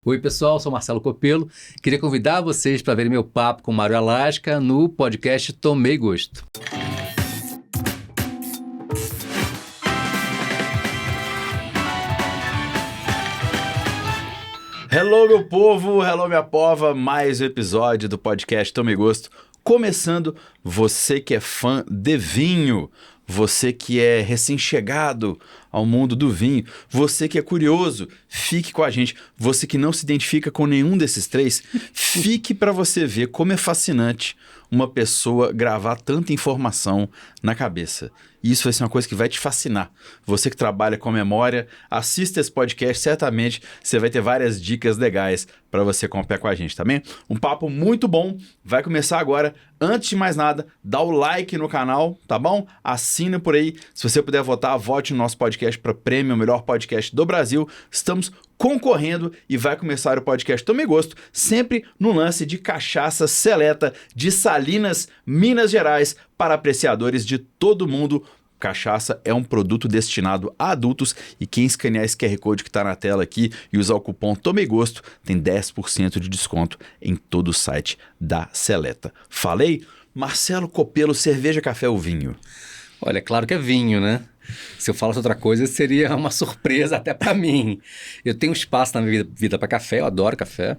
Oi pessoal, sou Marcelo Copelo. Queria convidar vocês para verem meu papo com Mário Alaska no podcast Tomei Gosto. Hello meu povo, hello minha pova, mais um episódio do podcast Tomei Gosto. Começando, você que é fã de vinho, você que é recém-chegado ao mundo do vinho, você que é curioso, fique com a gente. Você que não se identifica com nenhum desses três, fique para você ver como é fascinante uma pessoa gravar tanta informação na cabeça. Isso vai ser uma coisa que vai te fascinar. Você que trabalha com memória, assista esse podcast, certamente você vai ter várias dicas legais para você acompanhar com a gente, tá bem? Um papo muito bom, vai começar agora. Antes de mais nada, dá o like no canal, tá bom? Assina por aí. Se você puder votar, vote no nosso podcast para prêmio, o melhor podcast do Brasil. Estamos concorrendo e vai começar o podcast Tomei Gosto, sempre no lance de cachaça seleta de Salinas, Minas Gerais, para apreciadores de todo mundo. Cachaça é um produto destinado a adultos e quem escanear esse QR Code que está na tela aqui e usar o cupom Tomei Gosto tem 10% de desconto em todo o site da Seleta. Falei? Marcelo Copelo, cerveja, café ou vinho? Olha, é claro que é vinho, né? Se eu falasse outra coisa, seria uma surpresa até para mim. Eu tenho espaço na minha vida para café, eu adoro café,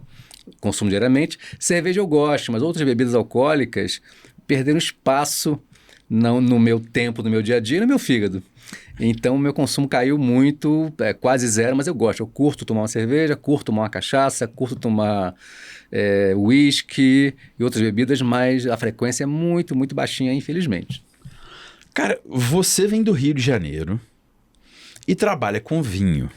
consumo diariamente. Cerveja eu gosto, mas outras bebidas alcoólicas perderam espaço no meu tempo, no meu dia a dia e no meu fígado. Então, o meu consumo caiu muito, quase zero, mas eu gosto. Eu curto tomar uma cerveja, curto tomar uma cachaça, curto tomar whisky e outras bebidas, mas a frequência é muito, muito baixinha, infelizmente. Cara, você vem do Rio de Janeiro e trabalha com vinho.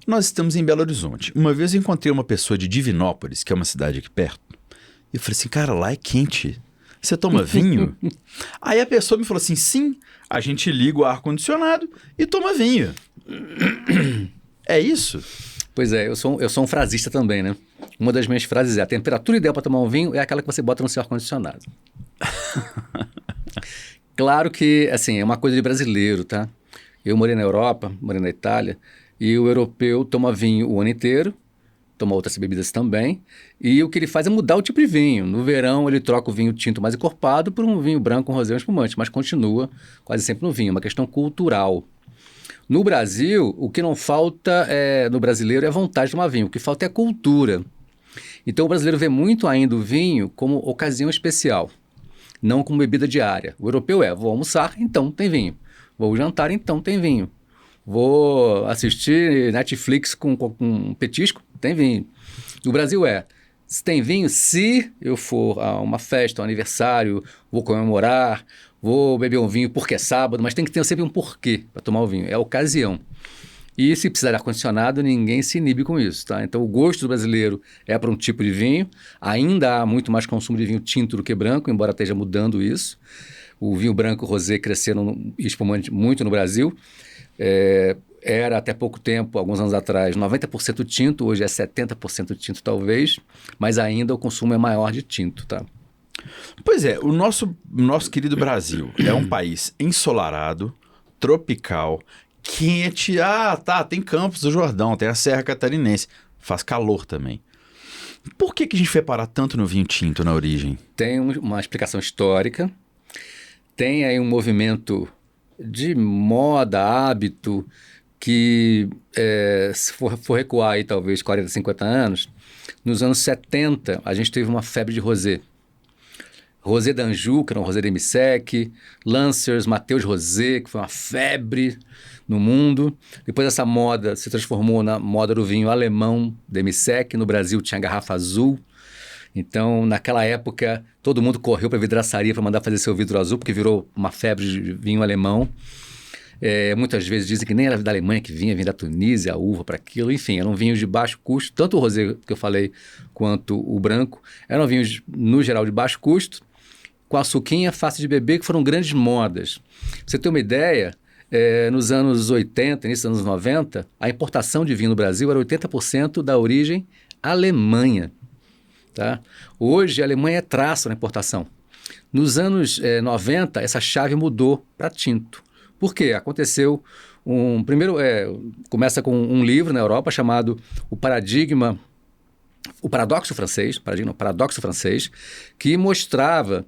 Nós estamos em Belo Horizonte. Uma vez eu encontrei uma pessoa de Divinópolis, que é uma cidade aqui perto, e eu falei assim, cara, lá é quente. Você toma vinho? Aí a pessoa me falou assim, sim, a gente liga o ar-condicionado e toma vinho. É isso? Pois é, eu sou um frasista também, né? Uma das minhas frases é, a temperatura ideal para tomar um vinho é aquela que você bota no seu ar-condicionado. Claro que, assim, é uma coisa de brasileiro, tá? Eu morei na Europa, morei na Itália, e o europeu toma vinho o ano inteiro, toma outras bebidas também, e o que ele faz é mudar o tipo de vinho. No verão, ele troca o vinho tinto mais encorpado por um vinho branco, um rosé, um espumante, mas continua quase sempre no vinho, é uma questão cultural. No Brasil, o que não falta no brasileiro é a vontade de tomar vinho, o que falta é a cultura. Então, o brasileiro vê muito ainda o vinho como ocasião especial, não como bebida diária. O europeu vou almoçar, então tem vinho. Vou jantar, então tem vinho. Vou assistir Netflix com um petisco, tem vinho. No Brasil se tem vinho, se eu for a uma festa, um aniversário, vou comemorar, vou beber um vinho porque é sábado, mas tem que ter sempre um porquê para tomar o vinho, é a ocasião. E se precisar de ar-condicionado, ninguém se inibe com isso, tá? Então o gosto do brasileiro é para um tipo de vinho, ainda há muito mais consumo de vinho tinto do que branco, embora esteja mudando isso. O vinho branco, o rosé, cresceram espumante muito no Brasil. Era até pouco tempo, alguns anos atrás, 90% tinto, hoje é 70% tinto talvez, mas ainda o consumo é maior de tinto, tá? Pois é, o nosso querido Brasil é um país ensolarado, tropical, quente. Tem Campos do Jordão, tem a Serra Catarinense, faz calor também. Por que a gente foi parar tanto no vinho tinto na origem? Tem uma explicação histórica, tem aí um movimento de moda, hábito, que se for recuar aí talvez 40, 50 anos, nos anos 70 a gente teve uma febre de rosé. Rosé d'Anjou, que era um rosé demi-sec, Lancers, Mateus Rosé, que foi uma febre no mundo. Depois essa moda se transformou na moda do vinho alemão demi-sec. No Brasil tinha a garrafa azul. Então, naquela época, todo mundo correu para a vidraçaria para mandar fazer seu vidro azul, porque virou uma febre de vinho alemão. Muitas vezes dizem que nem era da Alemanha que vinha da Tunísia, a uva para aquilo. Enfim, eram vinhos de baixo custo. Tanto o rosé que eu falei, quanto o branco, eram vinhos, no geral, de baixo custo, com açuquinha, fácil de beber, que foram grandes modas. Pra você ter uma ideia, nos anos 80, início dos anos 90, a importação de vinho no Brasil era 80% da origem Alemanha. Tá? Hoje, a Alemanha é traço na importação. Nos anos 90, essa chave mudou para tinto. Por quê? Aconteceu Primeiro, começa com um livro na Europa chamado O Paradoxo Francês, que mostrava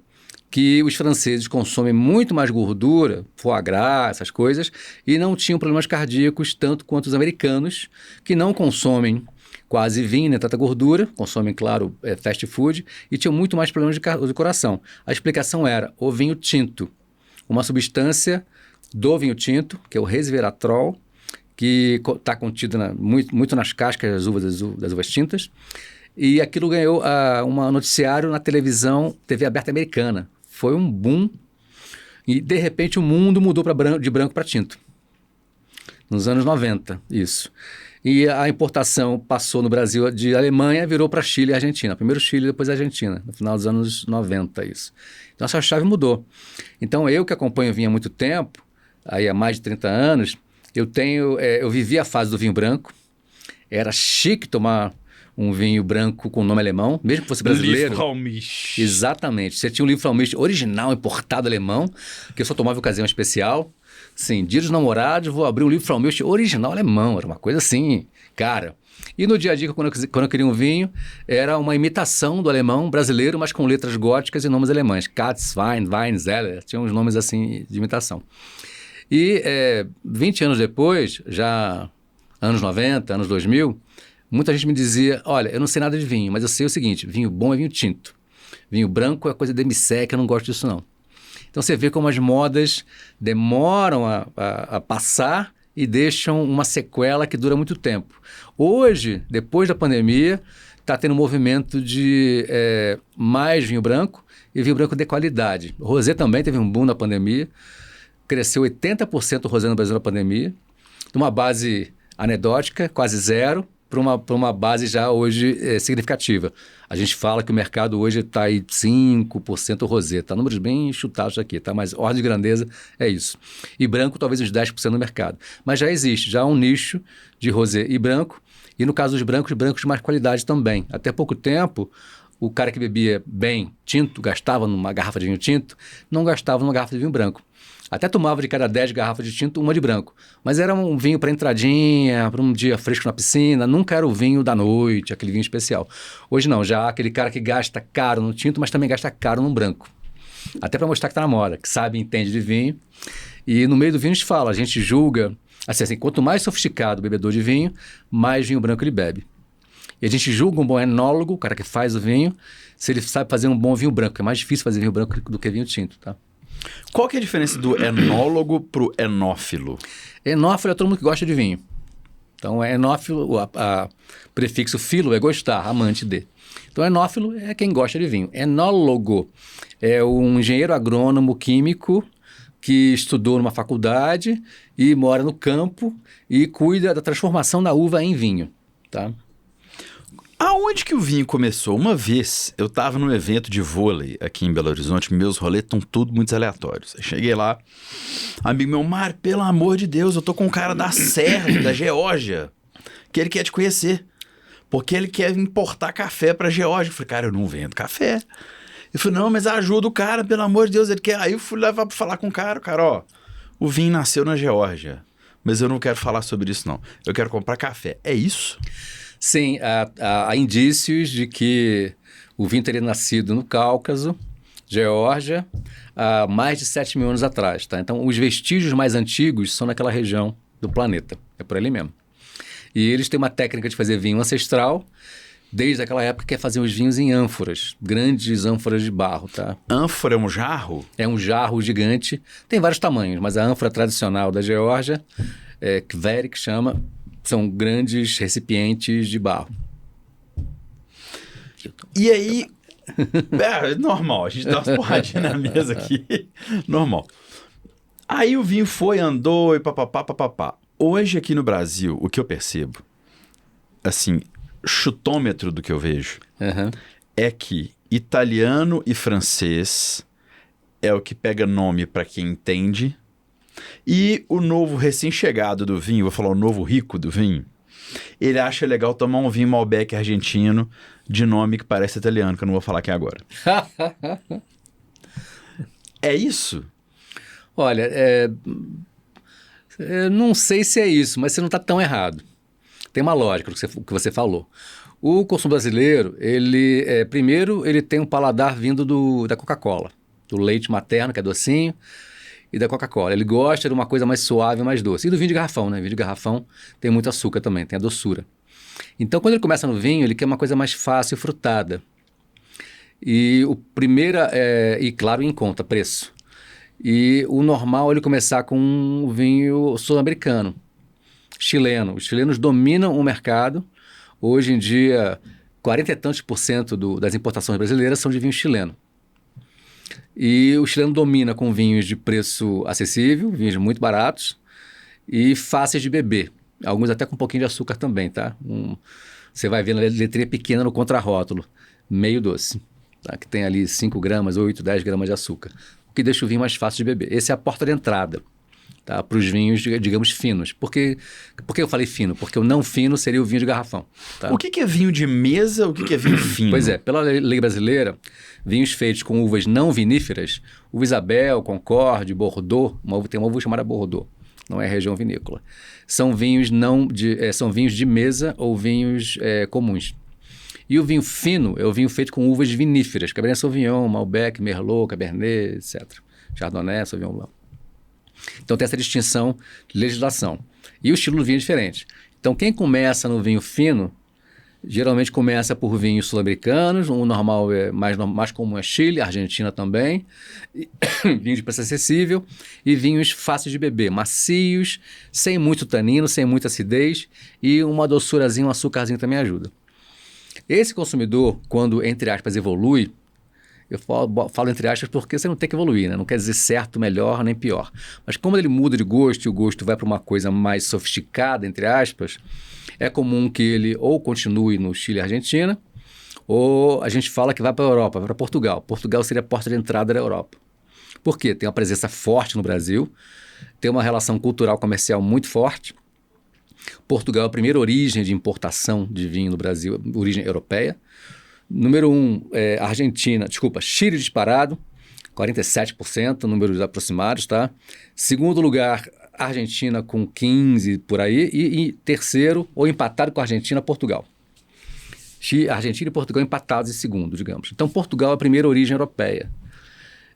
que os franceses consomem muito mais gordura, foie gras, essas coisas, e não tinham problemas cardíacos tanto quanto os americanos, que não consomem quase vinho, nem tanta gordura, consomem, claro, fast food, e tinham muito mais problemas de coração. A explicação era o vinho tinto, uma substância do vinho tinto, que é o resveratrol, que está contido muito nas cascas das uvas tintas, e aquilo ganhou um noticiário na televisão, TV aberta americana. Foi um boom, e de repente o mundo mudou de branco para tinto. Nos anos 90, isso. E a importação passou no Brasil de Alemanha, virou para Chile e Argentina. Primeiro Chile, depois Argentina, no final dos anos 90, isso. Então essa chave mudou. Então eu que acompanho vinho há muito tempo, aí há mais de 30 anos, eu vivi a fase do vinho branco, era chique tomar um vinho branco com nome alemão, mesmo que fosse brasileiro. Liebfraumilch. Exatamente. Você tinha um Liebfraumilch original, importado alemão, que eu só tomava em ocasião especial. Sim, dia dos namorados, vou abrir um Liebfraumilch original alemão. Era uma coisa assim, cara. E no dia a dia, quando eu queria um vinho, era uma imitação do alemão brasileiro, mas com letras góticas e nomes alemães. Katz, Wein, Zeller, tinha uns nomes assim de imitação. E 20 anos depois, já anos 90, anos 2000, muita gente me dizia, olha, eu não sei nada de vinho, mas eu sei o seguinte, vinho bom é vinho tinto. Vinho branco é coisa de demi-sec, eu não gosto disso não. Então você vê como as modas demoram a passar e deixam uma sequela que dura muito tempo. Hoje, depois da pandemia, está tendo um movimento de mais vinho branco e vinho branco de qualidade. O rosé também teve um boom na pandemia, cresceu 80% o rosé no Brasil na pandemia, de uma base anedótica, quase zero, para uma base já hoje significativa. A gente fala que o mercado hoje está aí 5% rosé, tá? Números bem chutados aqui, tá? Mas ordem de grandeza é isso. E branco talvez uns 10% no mercado. Mas já existe, já há um nicho de rosé e branco, e no caso dos brancos de mais qualidade também. Até pouco tempo, o cara que bebia bem tinto, gastava numa garrafa de vinho tinto, não gastava numa garrafa de vinho branco. Até tomava de cada 10 garrafas de tinto, uma de branco. Mas era um vinho para entradinha, para um dia fresco na piscina. Nunca era o vinho da noite, aquele vinho especial. Hoje não, já há aquele cara que gasta caro no tinto, mas também gasta caro no branco. Até para mostrar que está na moda, que sabe e entende de vinho. E no meio do vinho a gente fala, a gente julga... Assim, quanto mais sofisticado o bebedor de vinho, mais vinho branco ele bebe. E a gente julga um bom enólogo, o cara que faz o vinho, se ele sabe fazer um bom vinho branco. É mais difícil fazer vinho branco do que vinho tinto, tá? Qual que é a diferença do enólogo pro enófilo? Enófilo é todo mundo que gosta de vinho. Então, enófilo, prefixo filo é gostar, amante de. Então, enófilo é quem gosta de vinho. Enólogo é um engenheiro agrônomo químico que estudou numa faculdade e mora no campo e cuida da transformação da uva em vinho, tá? Aonde que o vinho começou? Uma vez eu tava num evento de vôlei aqui em Belo Horizonte, meus rolês estão tudo muito aleatórios. Eu cheguei lá, amigo meu, Mário, pelo amor de Deus, eu tô com um cara da Sérvia, da Geórgia, que ele quer te conhecer, porque ele quer importar café pra Geórgia. Eu falei, cara, eu não vendo café. Ele falou, não, mas ajuda o cara, pelo amor de Deus, ele quer. Aí eu fui levar pra falar com o cara, ó, o vinho nasceu na Geórgia, mas eu não quero falar sobre isso não, eu quero comprar café. É isso? Sim, há indícios de que o vinho teria nascido no Cáucaso, Geórgia, há mais de 7 mil anos atrás. Tá? Então, os vestígios mais antigos são naquela região do planeta. É por ali mesmo. E eles têm uma técnica de fazer vinho ancestral, desde aquela época, que é fazer os vinhos em ânforas, grandes ânforas de barro. Tá? Ânfora é um jarro? É um jarro gigante. Tem vários tamanhos, mas a ânfora tradicional da Geórgia, Kverik que chama... São grandes recipientes de barro. E aí... normal, a gente dá umas porradinhas na mesa aqui. Normal. Aí o vinho foi, andou e papapá. Hoje aqui no Brasil, o que eu percebo, assim, chutômetro do que eu vejo, é que italiano e francês é o que pega nome para quem entende. E o novo recém-chegado do vinho, vou falar o novo rico do vinho, ele acha legal tomar um vinho Malbec argentino de nome que parece italiano, que eu não vou falar aqui agora. É isso? Olha, Não sei se é isso, mas você não está tão errado. Tem uma lógica no que você falou. O consumo brasileiro, primeiro, ele tem um paladar vindo da Coca-Cola, do leite materno, que é docinho, e da Coca-Cola. Ele gosta de uma coisa mais suave, mais doce. E do vinho de garrafão, né? O vinho de garrafão tem muito açúcar também, tem a doçura. Então, quando ele começa no vinho, ele quer uma coisa mais fácil e frutada. E e claro, em conta, preço. E o normal é ele começar com um vinho sul-americano, chileno. Os chilenos dominam o mercado. Hoje em dia, 40 e tantos % das importações brasileiras são de vinho chileno. E o chileno domina com vinhos de preço acessível, vinhos muito baratos e fáceis de beber. Alguns até com um pouquinho de açúcar também, tá? Você vai ver na letrinha pequena no contrarótulo, meio doce, tá? Que tem ali 5 gramas, 8, 10 gramas de açúcar, o que deixa o vinho mais fácil de beber. Essa é a porta de entrada, tá? Para os vinhos, digamos, finos. Por que eu falei fino? Porque o não fino seria o vinho de garrafão. Tá? O que é vinho de mesa, o que é vinho fino? Pois é, pela lei brasileira, vinhos feitos com uvas não viníferas, uva Isabel, Concorde, Bordeaux, tem uma uva chamada Bordeaux, não é região vinícola. São vinhos são vinhos de mesa ou vinhos comuns. E o vinho fino é o vinho feito com uvas viníferas, Cabernet Sauvignon, Malbec, Merlot, Cabernet, etc. Chardonnay, Sauvignon Blanc. Então tem essa distinção de legislação. E o estilo do vinho é diferente. Então quem começa no vinho fino, geralmente começa por vinhos sul-americanos, o normal mais comum é Chile, Argentina também, vinho de preço acessível e vinhos fáceis de beber, macios, sem muito tanino, sem muita acidez e uma doçurazinha, um açúcarzinho também ajuda. Esse consumidor, quando, entre aspas, evolui, eu falo entre aspas porque você não tem que evoluir, né? Não quer dizer certo, melhor, nem pior. Mas como ele muda de gosto e o gosto vai para uma coisa mais sofisticada, entre aspas, é comum que ele ou continue no Chile e Argentina, ou a gente fala que vai para a Europa, vai para Portugal. Portugal seria a porta de entrada da Europa. Por quê? Tem uma presença forte no Brasil, tem uma relação cultural comercial muito forte. Portugal é a primeira origem de importação de vinho no Brasil, origem europeia. Número 1, Chile disparado, 47%, números aproximados, tá? Segundo lugar, Argentina com 15% por aí. E terceiro, ou empatado com a Argentina, Portugal. Argentina e Portugal empatados em segundo, digamos. Então, Portugal é a primeira origem europeia.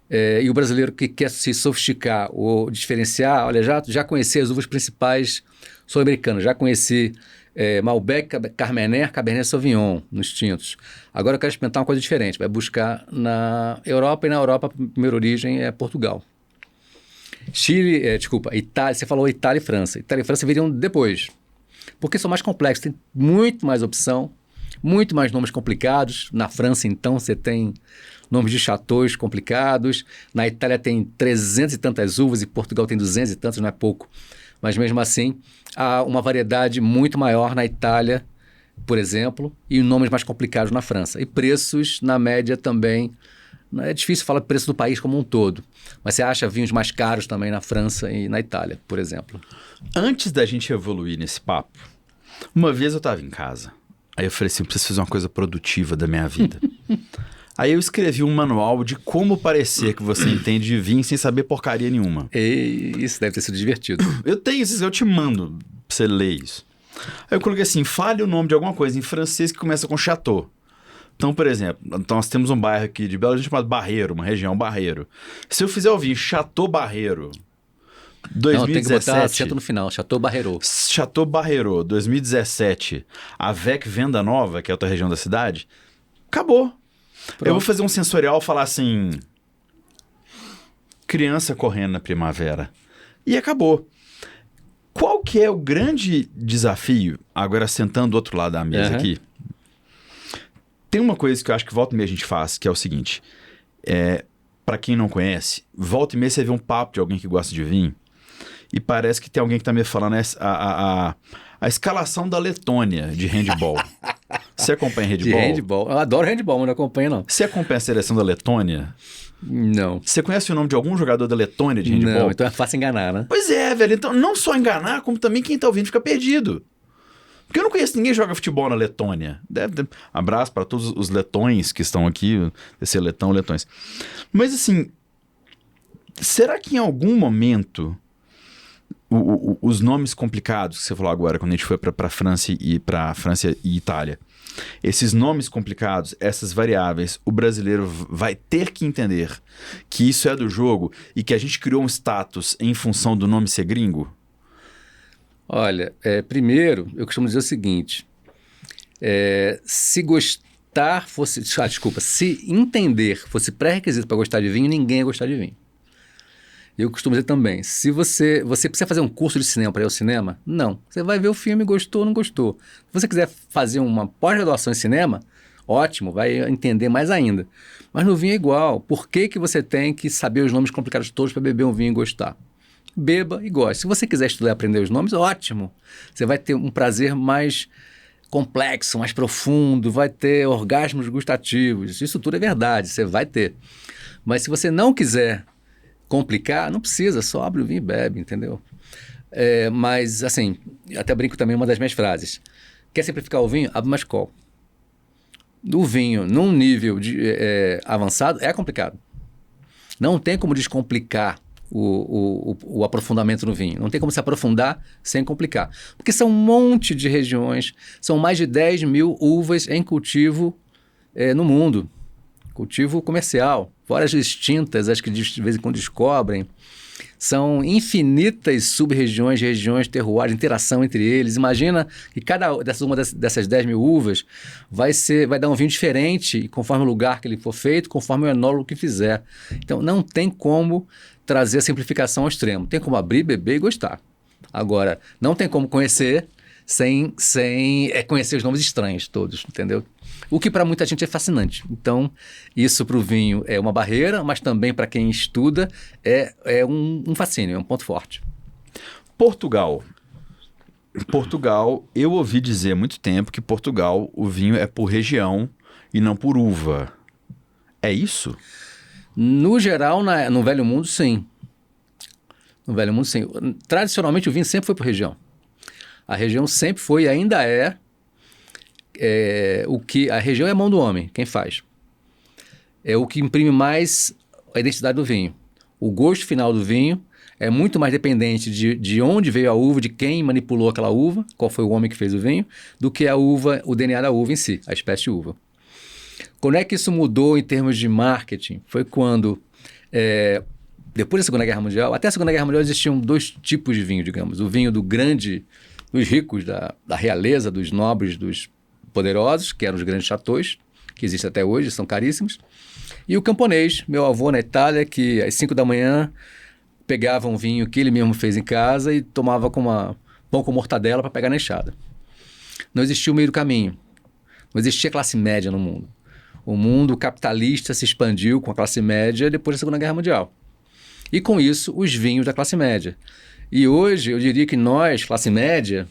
E o brasileiro que quer se sofisticar ou diferenciar, olha, já conheci as uvas principais sul-americanas, já conheci Malbec, Carmener, Cabernet Sauvignon nos tintos. Agora eu quero experimentar uma coisa diferente, vai buscar na Europa, e na Europa a primeira origem é Portugal. Itália, você falou Itália e França. Itália e França viriam depois, porque são mais complexos, tem muito mais opção, muito mais nomes complicados. Na França, então, você tem nomes de chateaus complicados. Na Itália tem 300 e tantas uvas e Portugal tem 200 e tantas, não é pouco. Mas mesmo assim, há uma variedade muito maior na Itália, por exemplo, e nomes mais complicados na França. E preços, na média, também. É difícil falar preço do país como um todo, mas você acha vinhos mais caros também na França e na Itália, por exemplo. Antes da gente evoluir nesse papo, uma vez eu estava em casa, aí eu falei assim, eu preciso fazer uma coisa produtiva da minha vida. Aí eu escrevi um manual de como parecer que você entende de vinho sem saber porcaria nenhuma. E isso deve ter sido divertido. Eu tenho isso, eu te mando pra você ler isso. Aí eu coloquei assim, fale o nome de alguma coisa em francês que começa com Chateau. Então, por exemplo, nós temos um bairro aqui de Belo Horizonte chamado Barreiro, uma região Barreiro. Se eu fizer ouvir Chateau Barreiro, 2017... Não, tem que botar acento no final, Chateau Barreiro. Chateau Barreiro, 2017, Avec Venda Nova, que é outra região da cidade, acabou. Pronto. Eu vou fazer um sensorial e falar assim, criança correndo na primavera. E acabou. Qual que é o grande desafio, agora sentando do outro lado da mesa aqui? Tem uma coisa que eu acho que volta e meia a gente faz, que é o seguinte, para quem não conhece, volta e meia você vê um papo de alguém que gosta de vinho e parece que tem alguém que tá me falando a escalação da Letônia de handball. Você acompanha handball? De handball. Eu adoro handball, mas não acompanho não. Você acompanha a seleção da Letônia? Não. Você conhece o nome de algum jogador da Letônia de handball? Não, então é fácil enganar, né? Pois é, velho. Então não só enganar, como também quem tá ouvindo fica perdido. Porque eu não conheço ninguém que joga futebol na Letônia. Abraço para todos os letões que estão aqui, esse letões. Mas assim, será que em algum momento os nomes complicados que você falou agora, quando a gente foi para França e Itália, esses nomes complicados, essas variáveis, o brasileiro vai ter que entender que isso é do jogo e que a gente criou um status em função do nome ser gringo? Olha, primeiro, eu costumo dizer o seguinte, se gostar fosse... desculpa, se entender fosse pré-requisito para gostar de vinho, ninguém ia gostar de vinho. Eu costumo dizer também, se você precisa fazer um curso de cinema para ir ao cinema? Não. Você vai ver o filme, gostou ou não gostou. Se você quiser fazer uma pós-graduação em cinema, ótimo, vai entender mais ainda. Mas no vinho é igual. Por que você tem que saber os nomes complicados todos para beber um vinho e gostar? Beba e goste. Se você quiser estudar e aprender os nomes, ótimo. Você vai ter um prazer mais complexo, mais profundo, vai ter orgasmos gustativos. Isso tudo é verdade, você vai ter. Mas se você não quiser complicar, não precisa, só abre o vinho e bebe, entendeu? Mas, assim, até brinco também uma das minhas frases. Quer simplificar o vinho? Abre uma escola. O vinho, num nível avançado, é complicado. Não tem como descomplicar o aprofundamento no vinho. Não tem como se aprofundar sem complicar. Porque são um monte de regiões, são mais de 10 mil uvas em cultivo no mundo. Cultivo comercial, fora as extintas, as que de vez em quando descobrem. São infinitas sub-regiões, regiões, terroir, interação entre eles. Imagina que cada uma dessas 10 mil uvas vai dar um vinho diferente, conforme o lugar que ele for feito, conforme o enólogo que fizer. Então, não tem como trazer a simplificação ao extremo. Tem como abrir, beber e gostar. Agora, não tem como conhecer sem conhecer os nomes estranhos todos, entendeu? O que para muita gente é fascinante. Então, isso para o vinho é uma barreira, mas também para quem estuda é um fascínio, é um ponto forte. Portugal, eu ouvi dizer há muito tempo que Portugal, o vinho é por região e não por uva. É isso? No geral, no Velho Mundo, sim. No Velho Mundo, sim. Tradicionalmente, o vinho sempre foi por região. A região sempre foi e ainda o que a região é a mão do homem, quem faz. É o que imprime mais a identidade do vinho. O gosto final do vinho é muito mais dependente de onde veio a uva, de quem manipulou aquela uva, qual foi o homem que fez o vinho, do que a uva, o DNA da uva em si, a espécie de uva. Quando é que isso mudou em termos de marketing? Foi quando, depois da Segunda Guerra Mundial, até a Segunda Guerra Mundial existiam dois tipos de vinho, digamos. O vinho dos ricos, da realeza, dos nobres, dos poderosos, que eram os grandes chateaus, que existem até hoje, são caríssimos. E o camponês, meu avô na Itália, que às 5 da manhã pegava um vinho que ele mesmo fez em casa e tomava com pão com mortadela para pegar na enxada. Não existia o meio do caminho. Não existia classe média no mundo. O mundo capitalista se expandiu com a classe média depois da Segunda Guerra Mundial. E com isso, os vinhos da classe média. E hoje, eu diria que nós, classe média,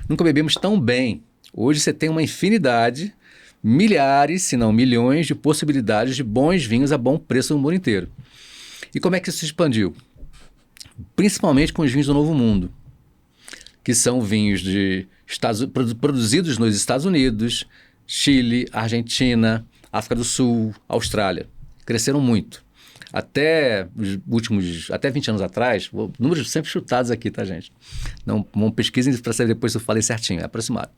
nunca bebemos tão bem. Hoje você tem uma infinidade, milhares, se não milhões, de possibilidades de bons vinhos a bom preço no mundo inteiro. E como é que isso se expandiu? Principalmente com os vinhos do Novo Mundo, que são vinhos produzidos nos Estados Unidos, Chile, Argentina, África do Sul, Austrália. Cresceram muito. Até 20 anos atrás, números sempre chutados aqui, tá, gente? Não pesquisem para saber depois se eu falei certinho, é aproximado.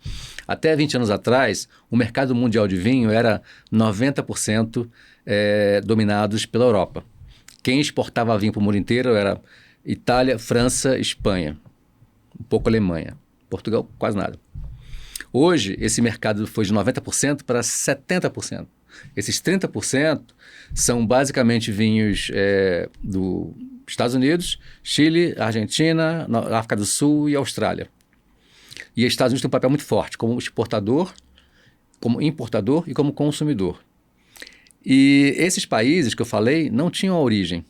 Até 20 anos atrás, o mercado mundial de vinho era 90% dominados pela Europa. Quem exportava vinho para o mundo inteiro era Itália, França, Espanha, um pouco Alemanha. Portugal, quase nada. Hoje, esse mercado foi de 90% para 70%. Esses 30% são basicamente vinhos dos Estados Unidos, Chile, Argentina, África do Sul e Austrália. E os Estados Unidos têm um papel muito forte como exportador, como importador e como consumidor. E esses países que eu falei não tinham a origem.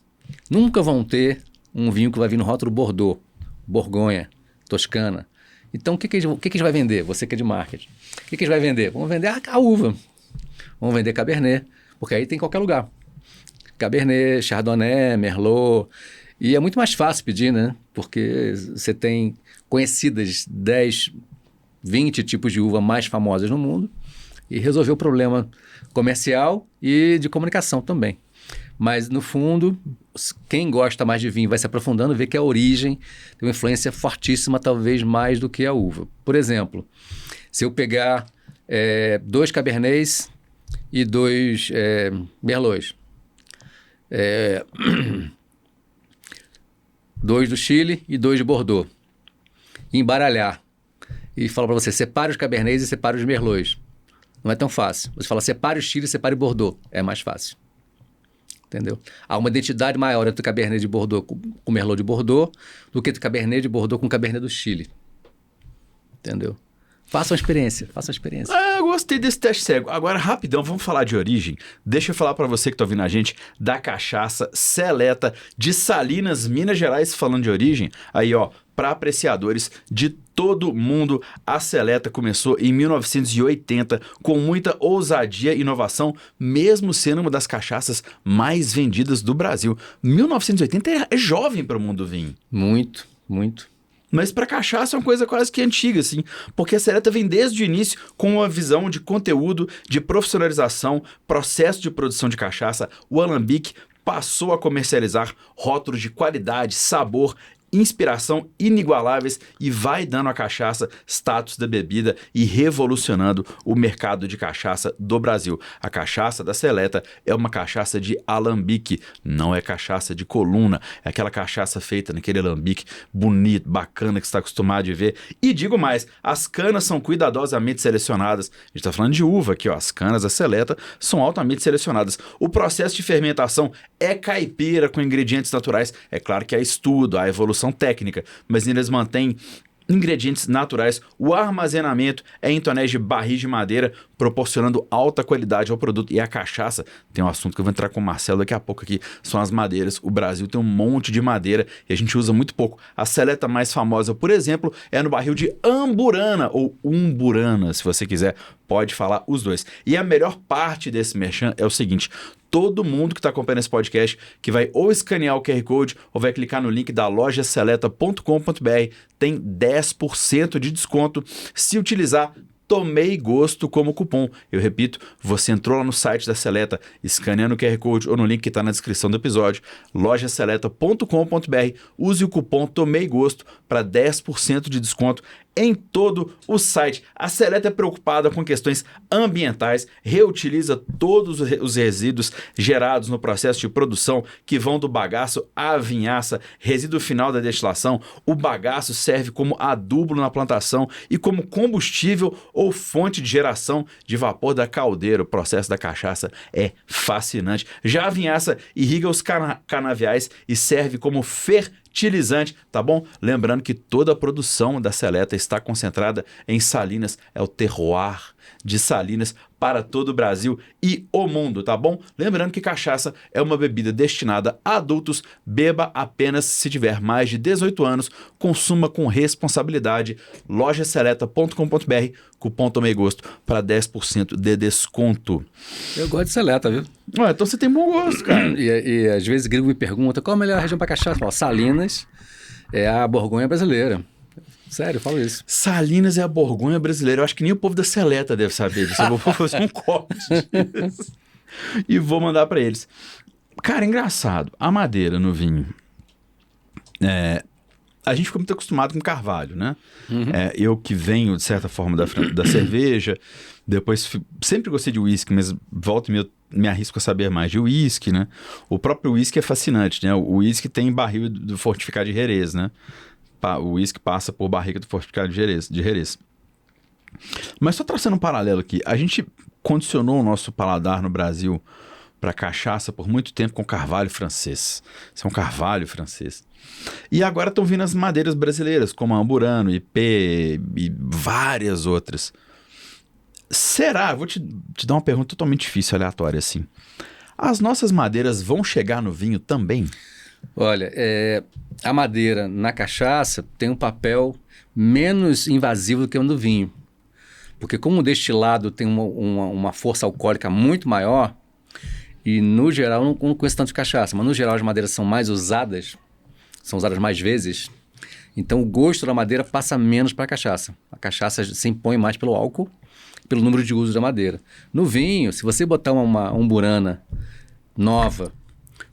Nunca vão ter um vinho que vai vir no rótulo Bordeaux, Borgonha, Toscana. Então, o que a gente vai vender? Você que é de marketing. O que a gente vai vender? Vamos vender a uva. Vamos vender Cabernet, porque aí tem em qualquer lugar. Cabernet, Chardonnay, Merlot. E é muito mais fácil pedir, né? Porque você tem conhecidas 10, 20 tipos de uva mais famosas no mundo e resolveu o problema comercial e de comunicação também. Mas, no fundo, quem gosta mais de vinho vai se aprofundando, vê que a origem tem uma influência fortíssima, talvez mais do que a uva. Por exemplo, se eu pegar 2 Cabernets e 2 Merlots, 2 do Chile e 2 de Bordeaux, e embaralhar, e falar para você, separe os Cabernets e separe os Merlots. Não é tão fácil. Você fala, separe o Chile e separe o Bordeaux. É mais fácil. Entendeu? Há uma identidade maior entre o Cabernet de Bordeaux com o Merlot de Bordeaux do que o Cabernet de Bordeaux com o Cabernet do Chile. Entendeu? Faça uma experiência. Eu gostei desse teste cego. Agora, rapidão, vamos falar de origem. Deixa eu falar para você que tá ouvindo a gente da cachaça Seleta de Salinas, Minas Gerais, falando de origem. Aí, ó, para apreciadores de todo mundo, a Seleta começou em 1980 com muita ousadia e inovação, mesmo sendo uma das cachaças mais vendidas do Brasil. 1980 é jovem para o mundo do vinho. Muito, muito. Mas para cachaça é uma coisa quase que antiga, assim, porque a Seleta vem desde o início com uma visão de conteúdo, de profissionalização, processo de produção de cachaça. O Alambique passou a comercializar rótulos de qualidade, sabor, inspiração inigualáveis e vai dando à cachaça status da bebida e revolucionando o mercado de cachaça do Brasil. A cachaça da Seleta é uma cachaça de alambique, não é cachaça de coluna, é aquela cachaça feita naquele alambique bonito, bacana que você está acostumado a ver. E digo mais, as canas são cuidadosamente selecionadas. A gente está falando de uva aqui, ó, as canas da Seleta são altamente selecionadas. O processo de fermentação é caipira com ingredientes naturais. É claro que há estudo, há evolução técnica, mas eles mantêm ingredientes naturais. O armazenamento é em tonéis de barris de madeira, proporcionando alta qualidade ao produto. E a cachaça, tem um assunto que eu vou entrar com o Marcelo daqui a pouco aqui, são as madeiras. O Brasil tem um monte de madeira e a gente usa muito pouco. A Seleta mais famosa, por exemplo, é no barril de Amburana ou Umburana, se você quiser, pode falar os dois. E a melhor parte desse merchan é o seguinte: todo mundo que está acompanhando esse podcast, que vai ou escanear o QR Code ou vai clicar no link da lojaseleta.com.br, tem 10% de desconto se utilizar Tomei Gosto como cupom. Eu repito, você entrou lá no site da Seleta, escaneando o QR Code ou no link que está na descrição do episódio, lojaseleta.com.br, use o cupom Tomei Gosto para 10% de desconto em todo o site. A Seleta é preocupada com questões ambientais, reutiliza todos os resíduos gerados no processo de produção, que vão do bagaço à vinhaça, resíduo final da destilação. O bagaço serve como adubo na plantação e como combustível ou fonte de geração de vapor da caldeira. O processo da cachaça é fascinante. Já a vinhaça irriga os canaviais e serve como fertilizante, tá bom? Lembrando que toda a produção da Seleta está concentrada em Salinas, é o terroir de Salinas para todo o Brasil e o mundo, tá bom? Lembrando que cachaça é uma bebida destinada a adultos, beba apenas se tiver mais de 18 anos, consuma com responsabilidade. lojaseleta.com.br, cupom Tomei Gosto para 10% de desconto. Eu gosto de Seleta, viu? Ué, então você tem bom gosto, cara. E às vezes gringo me pergunta qual a melhor região para cachaça. Eu falo, Salinas é a Borgonha brasileira. Sério, eu falo isso. Salinas é a Borgonha brasileira. Eu acho que nem o povo da Seleta deve saber disso. Eu vou fazer um corte disso e vou mandar para eles. Cara, engraçado. A madeira no vinho. A gente ficou muito acostumado com carvalho, né? Uhum. Eu que venho, de certa forma, da cerveja. Depois, sempre gostei de uísque, mas volta e me arrisco a saber mais de uísque, né? O próprio uísque é fascinante, né? O uísque tem barril do fortificado de Jerez, né? O uísque passa por barrica do fortificado de Jerez. Mas só traçando um paralelo aqui, a gente condicionou o nosso paladar no Brasil para cachaça por muito tempo com carvalho francês. Isso é um carvalho francês. E agora estão vindo as madeiras brasileiras, como a Amburano, IP e várias outras. Será? Vou te dar uma pergunta totalmente difícil, aleatória assim. As nossas madeiras vão chegar no vinho também? Olha, a madeira na cachaça tem um papel menos invasivo do que o do vinho. Porque como o destilado tem uma força alcoólica muito maior, e no geral, não conheço tanto de cachaça, mas no geral as madeiras são mais usadas, são usadas mais vezes, então o gosto da madeira passa menos para a cachaça. A cachaça se impõe mais pelo álcool, pelo número de uso da madeira. No vinho, se você botar uma umburana nova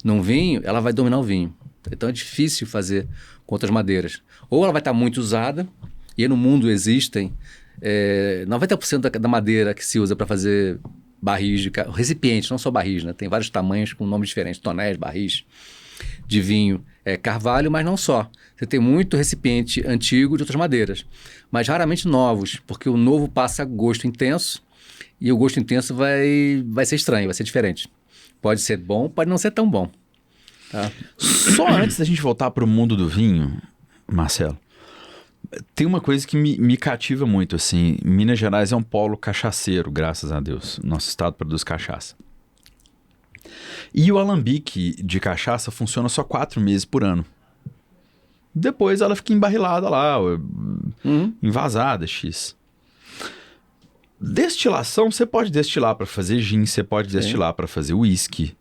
num vinho, ela vai dominar o vinho. Então é difícil fazer com outras madeiras. Ou ela vai estar muito usada, e no mundo existem 90% da madeira que se usa para fazer barris, recipientes, não só barris, né? Tem vários tamanhos com nomes diferentes, tonéis, barris de vinho. Carvalho, mas não só. Você tem muito recipiente antigo de outras madeiras, mas raramente novos, porque o novo passa gosto intenso, e o gosto intenso vai ser estranho, vai ser diferente. Pode ser bom, pode não ser tão bom. Tá? Só antes da gente voltar para o mundo do vinho, Marcelo, tem uma coisa que me cativa muito, assim. Minas Gerais é um polo cachaceiro, graças a Deus. Nosso estado produz cachaça. E o alambique de cachaça funciona só 4 meses por ano. Depois ela fica embarrilada lá, envasada, X. Destilação, você pode destilar para fazer gin, você pode destilar para fazer uísque.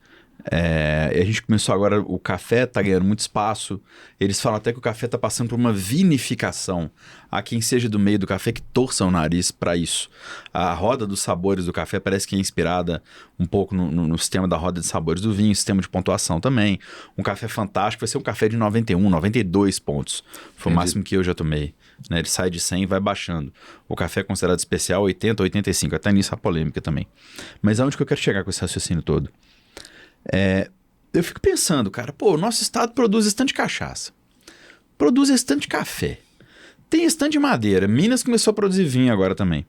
A gente começou agora, o café está ganhando muito espaço. Eles falam até que o café está passando por uma vinificação. Há quem seja do meio do café que torça o nariz para isso. A roda dos sabores do café parece que é inspirada um pouco no sistema da roda de sabores do vinho, sistema de pontuação também. Um café fantástico vai ser um café de 91, 92 pontos. Foi o máximo que eu já tomei. Né? Ele sai de 100 e vai baixando. O café é considerado especial 80, 85. Até nisso a polêmica também. Mas aonde que eu quero chegar com esse raciocínio todo? Eu fico pensando, cara, o nosso estado produz esse tanto de cachaça, produz esse tanto de café, tem esse tanto de madeira. Minas começou a produzir vinho agora também.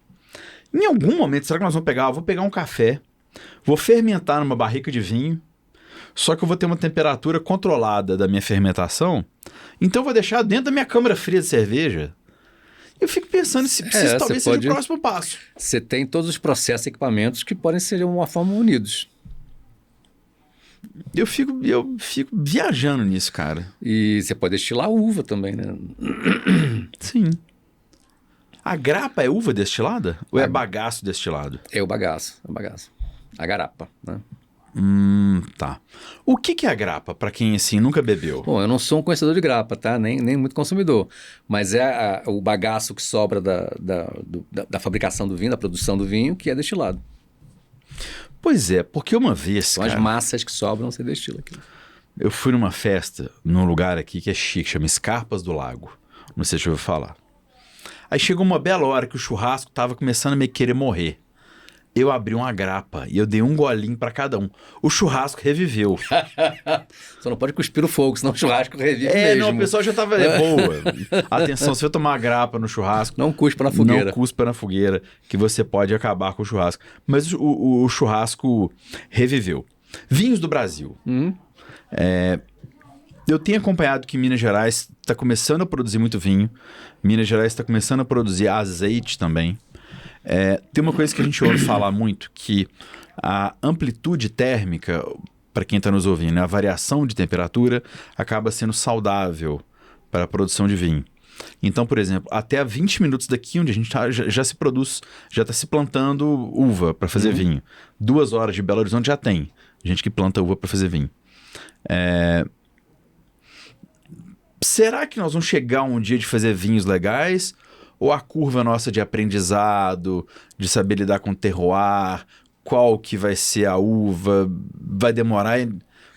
Em algum momento, será que nós vamos pegar? Eu vou pegar um café, vou fermentar numa barrica de vinho, só que eu vou ter uma temperatura controlada da minha fermentação, então eu vou deixar dentro da minha câmara fria de cerveja. Eu fico pensando se talvez seja o próximo passo. Você tem todos os processos e equipamentos que podem ser de uma forma unidos. Eu fico viajando nisso, cara. E você pode destilar uva também, né? Sim. A grapa é uva destilada? Ou é bagaço destilado? É o bagaço. A garapa, né? Tá. O que é a grapa, pra quem assim nunca bebeu? Bom, eu não sou um conhecedor de grapa, tá? Nem muito consumidor. Mas é o bagaço que sobra da fabricação do vinho, da produção do vinho, que é destilado. Pois é, porque uma vez, São as massas que sobram, você destila aquilo. Eu fui numa festa, num lugar aqui que é chique, chama Escarpas do Lago. Não sei se você ouviu falar. Aí chegou uma bela hora que o churrasco tava começando a me querer morrer. Eu abri uma grapa e eu dei um golinho pra cada um. O churrasco reviveu. Só não pode cuspir o fogo, senão o churrasco revive mesmo. Não, o pessoal já tava... boa. Atenção, se eu tomar grapa no churrasco... Não cuspa na fogueira. Não cuspa na fogueira, que você pode acabar com o churrasco. Mas o churrasco reviveu. Vinhos do Brasil. Eu tenho acompanhado que Minas Gerais está começando a produzir muito vinho. Minas Gerais está começando a produzir azeite também. Tem uma coisa que a gente ouve falar muito, que a amplitude térmica, para quem está nos ouvindo, a variação de temperatura acaba sendo saudável para a produção de vinho. Então, por exemplo, até a 20 minutos daqui, onde a gente tá, já se produz, já está se plantando uva para fazer vinho. 2 horas de Belo Horizonte já tem gente que planta uva para fazer vinho. Será que nós vamos chegar um dia de fazer vinhos legais? Ou a curva nossa de aprendizado, de saber lidar com o terroir, qual que vai ser a uva, vai demorar?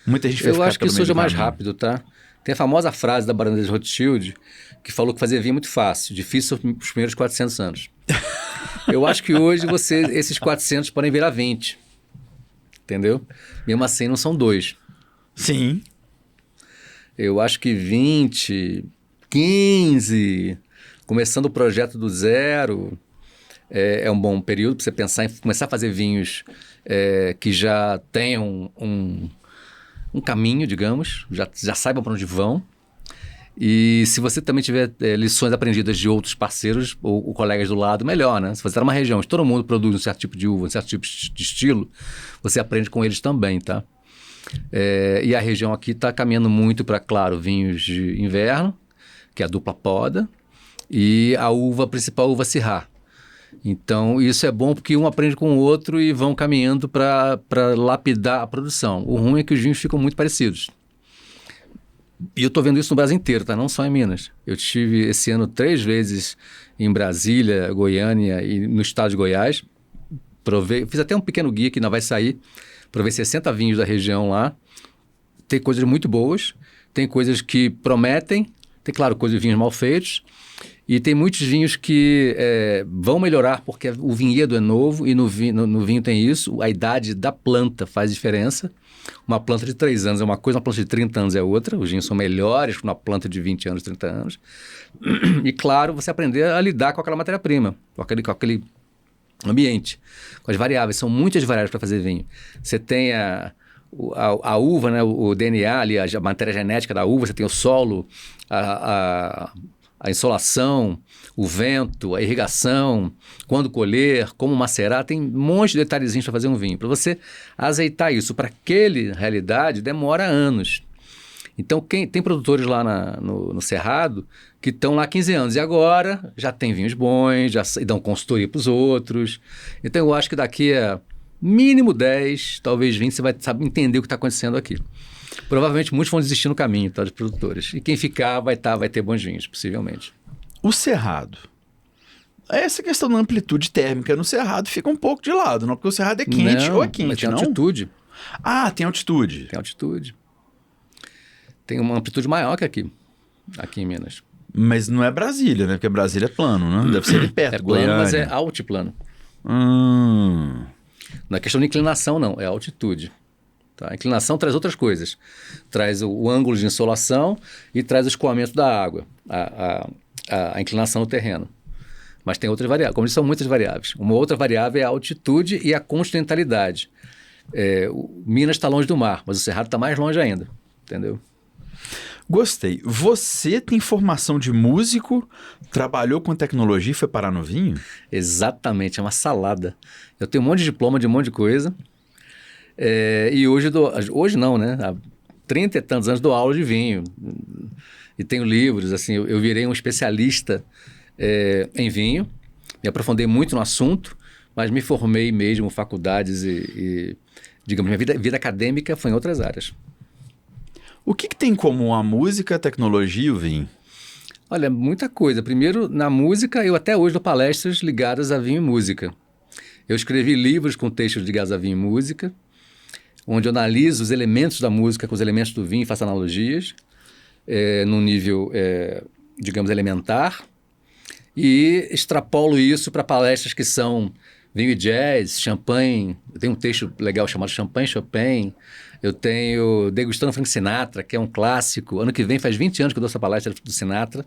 Muita gente vai ficar. Eu acho que isso seja mais rápido, tá? Tem a famosa frase da Barona de Rothschild, que falou que fazer vinho é muito fácil, difícil os primeiros 400 anos. Eu acho que hoje esses 400 podem virar 20. Entendeu? Mesmo assim, não são 2. Sim. Eu acho que 20, 15... Começando o projeto do zero, é um bom período para você pensar em começar a fazer vinhos que já tenham um caminho, digamos, já saibam para onde vão. E se você também tiver lições aprendidas de outros parceiros ou colegas do lado, melhor, né? Se você está numa região onde todo mundo produz um certo tipo de uva, um certo tipo de estilo, você aprende com eles também, tá? E a região aqui está caminhando muito para, claro, vinhos de inverno, que é a dupla poda, e a uva principal, a uva Syrah. Então, isso é bom porque um aprende com o outro e vão caminhando para lapidar a produção. O ruim é que os vinhos ficam muito parecidos. E eu estou vendo isso no Brasil inteiro, tá? Não só em Minas. Eu estive esse ano 3 vezes em Brasília, Goiânia e no estado de Goiás. Fiz até um pequeno guia que ainda vai sair. Provei 60 vinhos da região lá. tem coisas muito boas, tem coisas que prometem, tem, claro, coisas de vinhos mal feitos, e tem muitos vinhos que vão melhorar porque o vinhedo é novo e no vinho tem isso, a idade da planta faz diferença. Uma planta de 3 anos é uma coisa, uma planta de 30 anos é outra. Os vinhos são melhores que uma planta de 20 anos, 30 anos. E, claro, você aprender a lidar com aquela matéria-prima, com aquele ambiente, com as variáveis. São muitas variáveis para fazer vinho. Você tem a uva, né, o DNA ali, a matéria genética da uva, você tem o solo, a insolação, o vento, a irrigação, quando colher, como macerar, tem um monte de detalhezinhos para fazer um vinho. Para você azeitar isso para aquela realidade, demora anos. Então, tem produtores lá no Cerrado que estão lá há 15 anos e agora já tem vinhos bons, já dão consultoria para os outros. Então, eu acho que daqui a mínimo 10, talvez 20, você vai saber entender o que está acontecendo aqui. Provavelmente muitos vão desistir no caminho, tá, dos produtores. E quem ficar vai ter bons vinhos, possivelmente. O Cerrado. Essa questão da amplitude térmica no Cerrado fica um pouco de lado, não? Porque o Cerrado é quente ou é quente, mas tem não? altitude. Ah, tem altitude. Tem altitude. Tem uma amplitude maior que aqui em Minas. Mas não é Brasília, né? Porque Brasília é plano, né? Deve ser ali perto, É plano, Goiânia. mas é altiplano. Não é questão de inclinação, não. É altitude. Tá? A inclinação traz outras coisas. Traz o ângulo de insolação e traz o escoamento da água, a inclinação do terreno. Mas tem outras variáveis. Como disse, são muitas variáveis. Uma outra variável é a altitude e a continentalidade. Minas está longe do mar, mas o Cerrado está mais longe ainda. Entendeu? Gostei. Você tem formação de músico, trabalhou com tecnologia e foi parar no vinho? Exatamente, é uma salada. Eu tenho um monte de diploma de um monte de coisa. E hoje não, né? Há 30 e tantos anos dou aula de vinho. E tenho livros, assim, eu virei um especialista em vinho. Me aprofundei muito no assunto, mas me formei mesmo em faculdades e digamos, minha vida acadêmica foi em outras áreas. O que tem em comum a música, a tecnologia e o vinho? Olha, muita coisa. Primeiro, na música, eu até hoje dou palestras ligadas a vinho e música. Eu escrevi livros com textos ligados a vinho e música, onde eu analiso os elementos da música com os elementos do vinho e faço analogias, num nível, digamos, elementar, e extrapolo isso para palestras que são vinho e jazz, champanhe. Eu tenho um texto legal chamado Champanhe Chopin. Eu tenho Degustando Frank Sinatra, que é um clássico. Ano que vem faz 20 anos que eu dou essa palestra do Sinatra.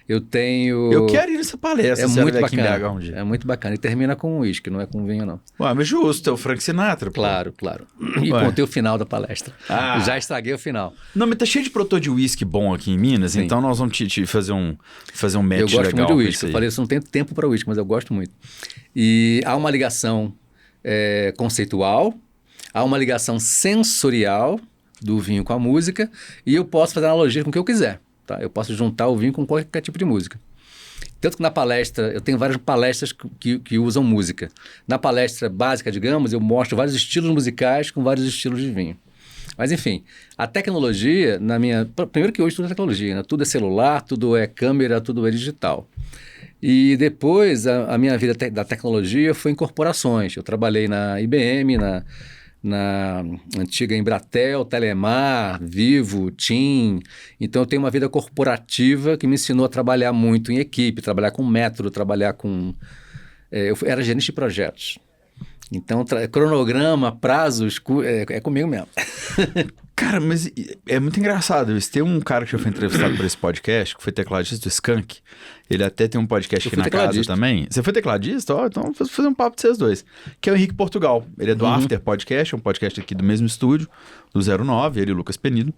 Eu tenho... Eu quero ir nessa palestra. É muito bacana. bacana. Um dia. É muito bacana. E termina com uísque, não é com vinho, não. Ué, mas justo, é o Frank Sinatra. Pô. Claro. E contei o final da palestra. Já estraguei o final. Não, mas tá cheio de produtor de uísque bom aqui em Minas, Sim. Então nós vamos te fazer um match legal. Eu gosto muito de uísque. Eu falei, eu não tenho tempo para uísque, mas eu gosto muito. E há uma ligação conceitual, há uma ligação sensorial do vinho com a música, e eu posso fazer analogia com o que eu quiser. Tá? Eu posso juntar o vinho com qualquer tipo de música. Tanto que na palestra, eu tenho várias palestras que usam música. Na palestra básica, digamos, eu mostro vários estilos musicais com vários estilos de vinho. Mas, enfim, a tecnologia, primeiro que hoje tudo é tecnologia, né? Tudo é celular, tudo é câmera, tudo é digital. E depois, a minha vida da tecnologia foi em corporações. Eu trabalhei na IBM, na antiga Embratel, Telemar, Vivo, TIM. Então, eu tenho uma vida corporativa que me ensinou a trabalhar muito em equipe, trabalhar com método, trabalhar com... eu era gerente de projetos. Então, cronograma, prazos, é comigo mesmo. Cara, mas é muito engraçado isso. Tem um cara que já foi entrevistado por esse podcast, que foi tecladista do Skank. Ele até tem um podcast aqui na casa também. Você foi tecladista? Então vamos fazer um papo de vocês dois. Que é o Henrique Portugal. Ele é do After Podcast, é um podcast aqui do mesmo estúdio, do 09, ele e o Lucas Penido.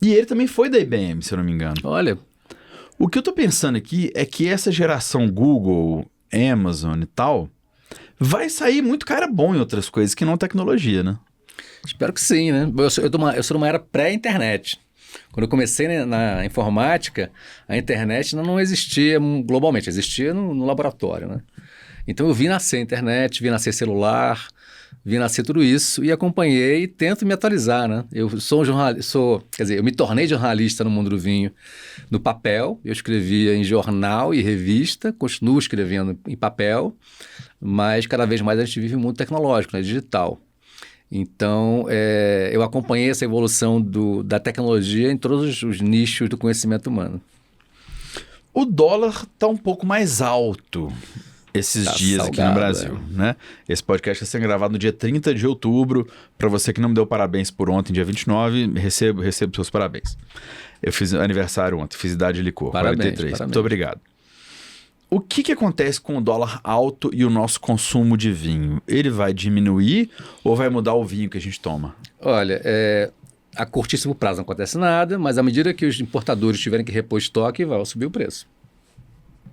E ele também foi da IBM, se eu não me engano. Olha. O que eu tô pensando aqui é que essa geração Google, Amazon e tal, vai sair muito cara bom em outras coisas que não tecnologia, né? Espero que sim, né? Eu sou de uma era pré-internet. Quando eu comecei na informática, a internet não existia globalmente, existia no laboratório, né? Então eu vi nascer a internet, vi nascer celular, vi nascer tudo isso e acompanhei e tento me atualizar, né? Eu sou um jornalista, eu me tornei jornalista no mundo do vinho no papel. Eu escrevia em jornal e revista, continuo escrevendo em papel, mas cada vez mais a gente vive um mundo tecnológico, né? Digital. Então, eu acompanhei essa evolução da tecnologia em todos os nichos do conhecimento humano. O dólar está um pouco mais alto esses dias salgado, aqui no Brasil, né? Esse podcast está sendo gravado no dia 30 de outubro. Para você que não me deu parabéns por ontem, dia 29, recebo seus parabéns. Eu fiz aniversário ontem, fiz idade de licor, Parabéns, 43. parabéns. Muito obrigado. O que acontece com o dólar alto e o nosso consumo de vinho? Ele vai diminuir ou vai mudar o vinho que a gente toma? Olha, a curtíssimo prazo não acontece nada, mas à medida que os importadores tiverem que repor estoque, vai subir o preço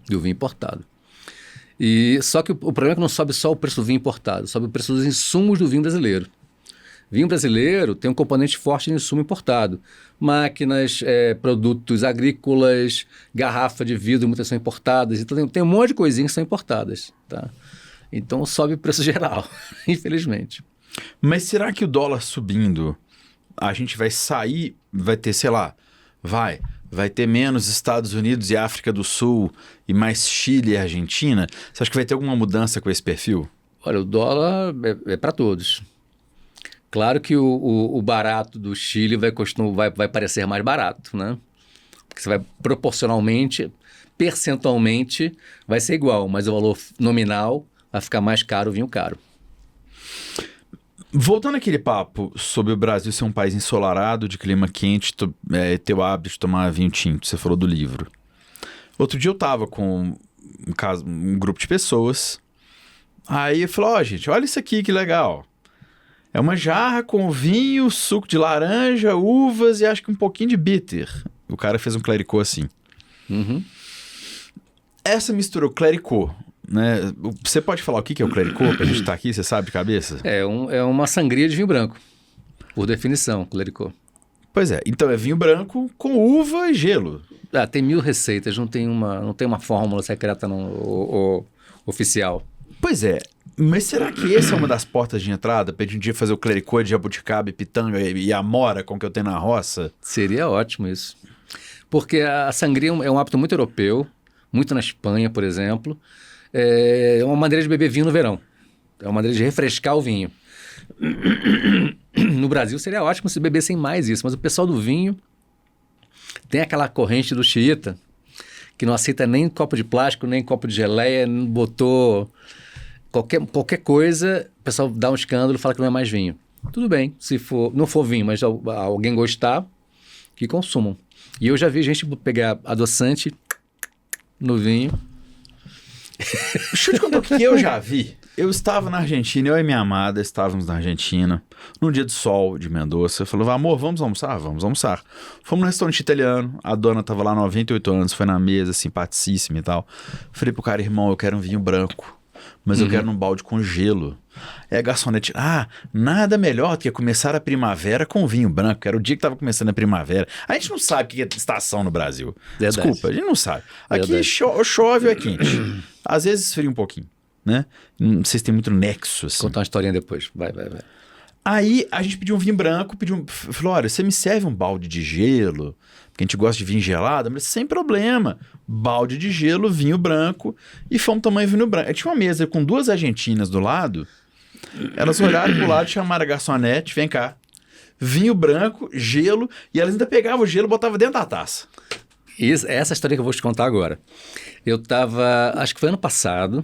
do vinho importado. Só que o problema é que não sobe só o preço do vinho importado, sobe o preço dos insumos do vinho brasileiro. Vinho brasileiro tem um componente forte de insumo importado. Máquinas, produtos agrícolas, garrafa de vidro, muitas são importadas. Então tem um monte de coisinhas que são importadas. Tá? Então sobe o preço geral, infelizmente. Mas será que o dólar subindo, a gente vai sair, vai ter, sei lá, vai ter menos Estados Unidos e África do Sul e mais Chile e Argentina? Você acha que vai ter alguma mudança com esse perfil? Olha, o dólar é para todos. Claro que o barato do Chile vai parecer mais barato, né? Porque você vai proporcionalmente, percentualmente, vai ser igual, mas o valor nominal vai ficar mais caro o vinho caro. Voltando àquele papo sobre o Brasil ser um país ensolarado, de clima quente, ter o hábito de tomar vinho tinto, você falou do livro. Outro dia eu tava com um grupo de pessoas, aí eu falei, gente, olha isso aqui que legal. É uma jarra com vinho, suco de laranja, uvas e acho que um pouquinho de bitter. O cara fez um clericot assim. Uhum. Essa misturou clericot, né? Você pode falar o que é o clericot pra gente estar aqui, você sabe de cabeça? É uma sangria de vinho branco, por definição, clericot. Pois é, então é vinho branco com uva e gelo. Tem 1000 receitas, não tem uma fórmula secreta oficial. Pois é, mas será que essa é uma das portas de entrada pra gente um dia fazer o clericot de jabuticaba, pitanga e amora com o que eu tenho na roça? Seria ótimo isso. Porque a sangria é um hábito muito europeu, muito na Espanha, por exemplo. É uma maneira de beber vinho no verão. É uma maneira de refrescar o vinho. No Brasil seria ótimo se bebessem mais isso, mas o pessoal do vinho tem aquela corrente do xiita, que não aceita nem copo de plástico, nem copo de geleia, não botou qualquer coisa, o pessoal dá um escândalo e fala que não é mais vinho. Tudo bem, se não for vinho, mas alguém gostar, que consumam. E eu já vi gente pegar adoçante no vinho. Deixa eu te contar o que eu já vi. Eu estava na Argentina, eu e minha amada estávamos na Argentina, num dia de sol de Mendoza. Eu falei, amor, vamos almoçar? Vamos almoçar. Fomos num restaurante italiano, a dona estava lá 98 anos, foi na mesa, simpaticíssima e tal. Falei pro cara, irmão, eu quero um vinho branco, mas eu quero num balde com gelo. Aí a garçonete, nada melhor do que começar a primavera com vinho branco, era o dia que estava começando a primavera. A gente não sabe o que é estação no Brasil. Verdade. Desculpa, a gente não sabe. Aqui chove ou é quente. Às vezes esfria um pouquinho, né? Não sei se tem muito nexo, assim. Vou contar uma historinha depois. Vai. Aí a gente pediu um vinho branco, falou, olha, você me serve um balde de gelo, porque a gente gosta de vinho gelado, mas sem problema. Balde de gelo, vinho branco, e fomos tomar vinho branco. Aí tinha uma mesa com 2 argentinas do lado, elas olharam pro lado, chamaram a garçonete, vem cá. Vinho branco, gelo, e elas ainda pegavam o gelo e botavam dentro da taça. Essa história que eu vou te contar agora. Eu estava, acho que foi ano passado,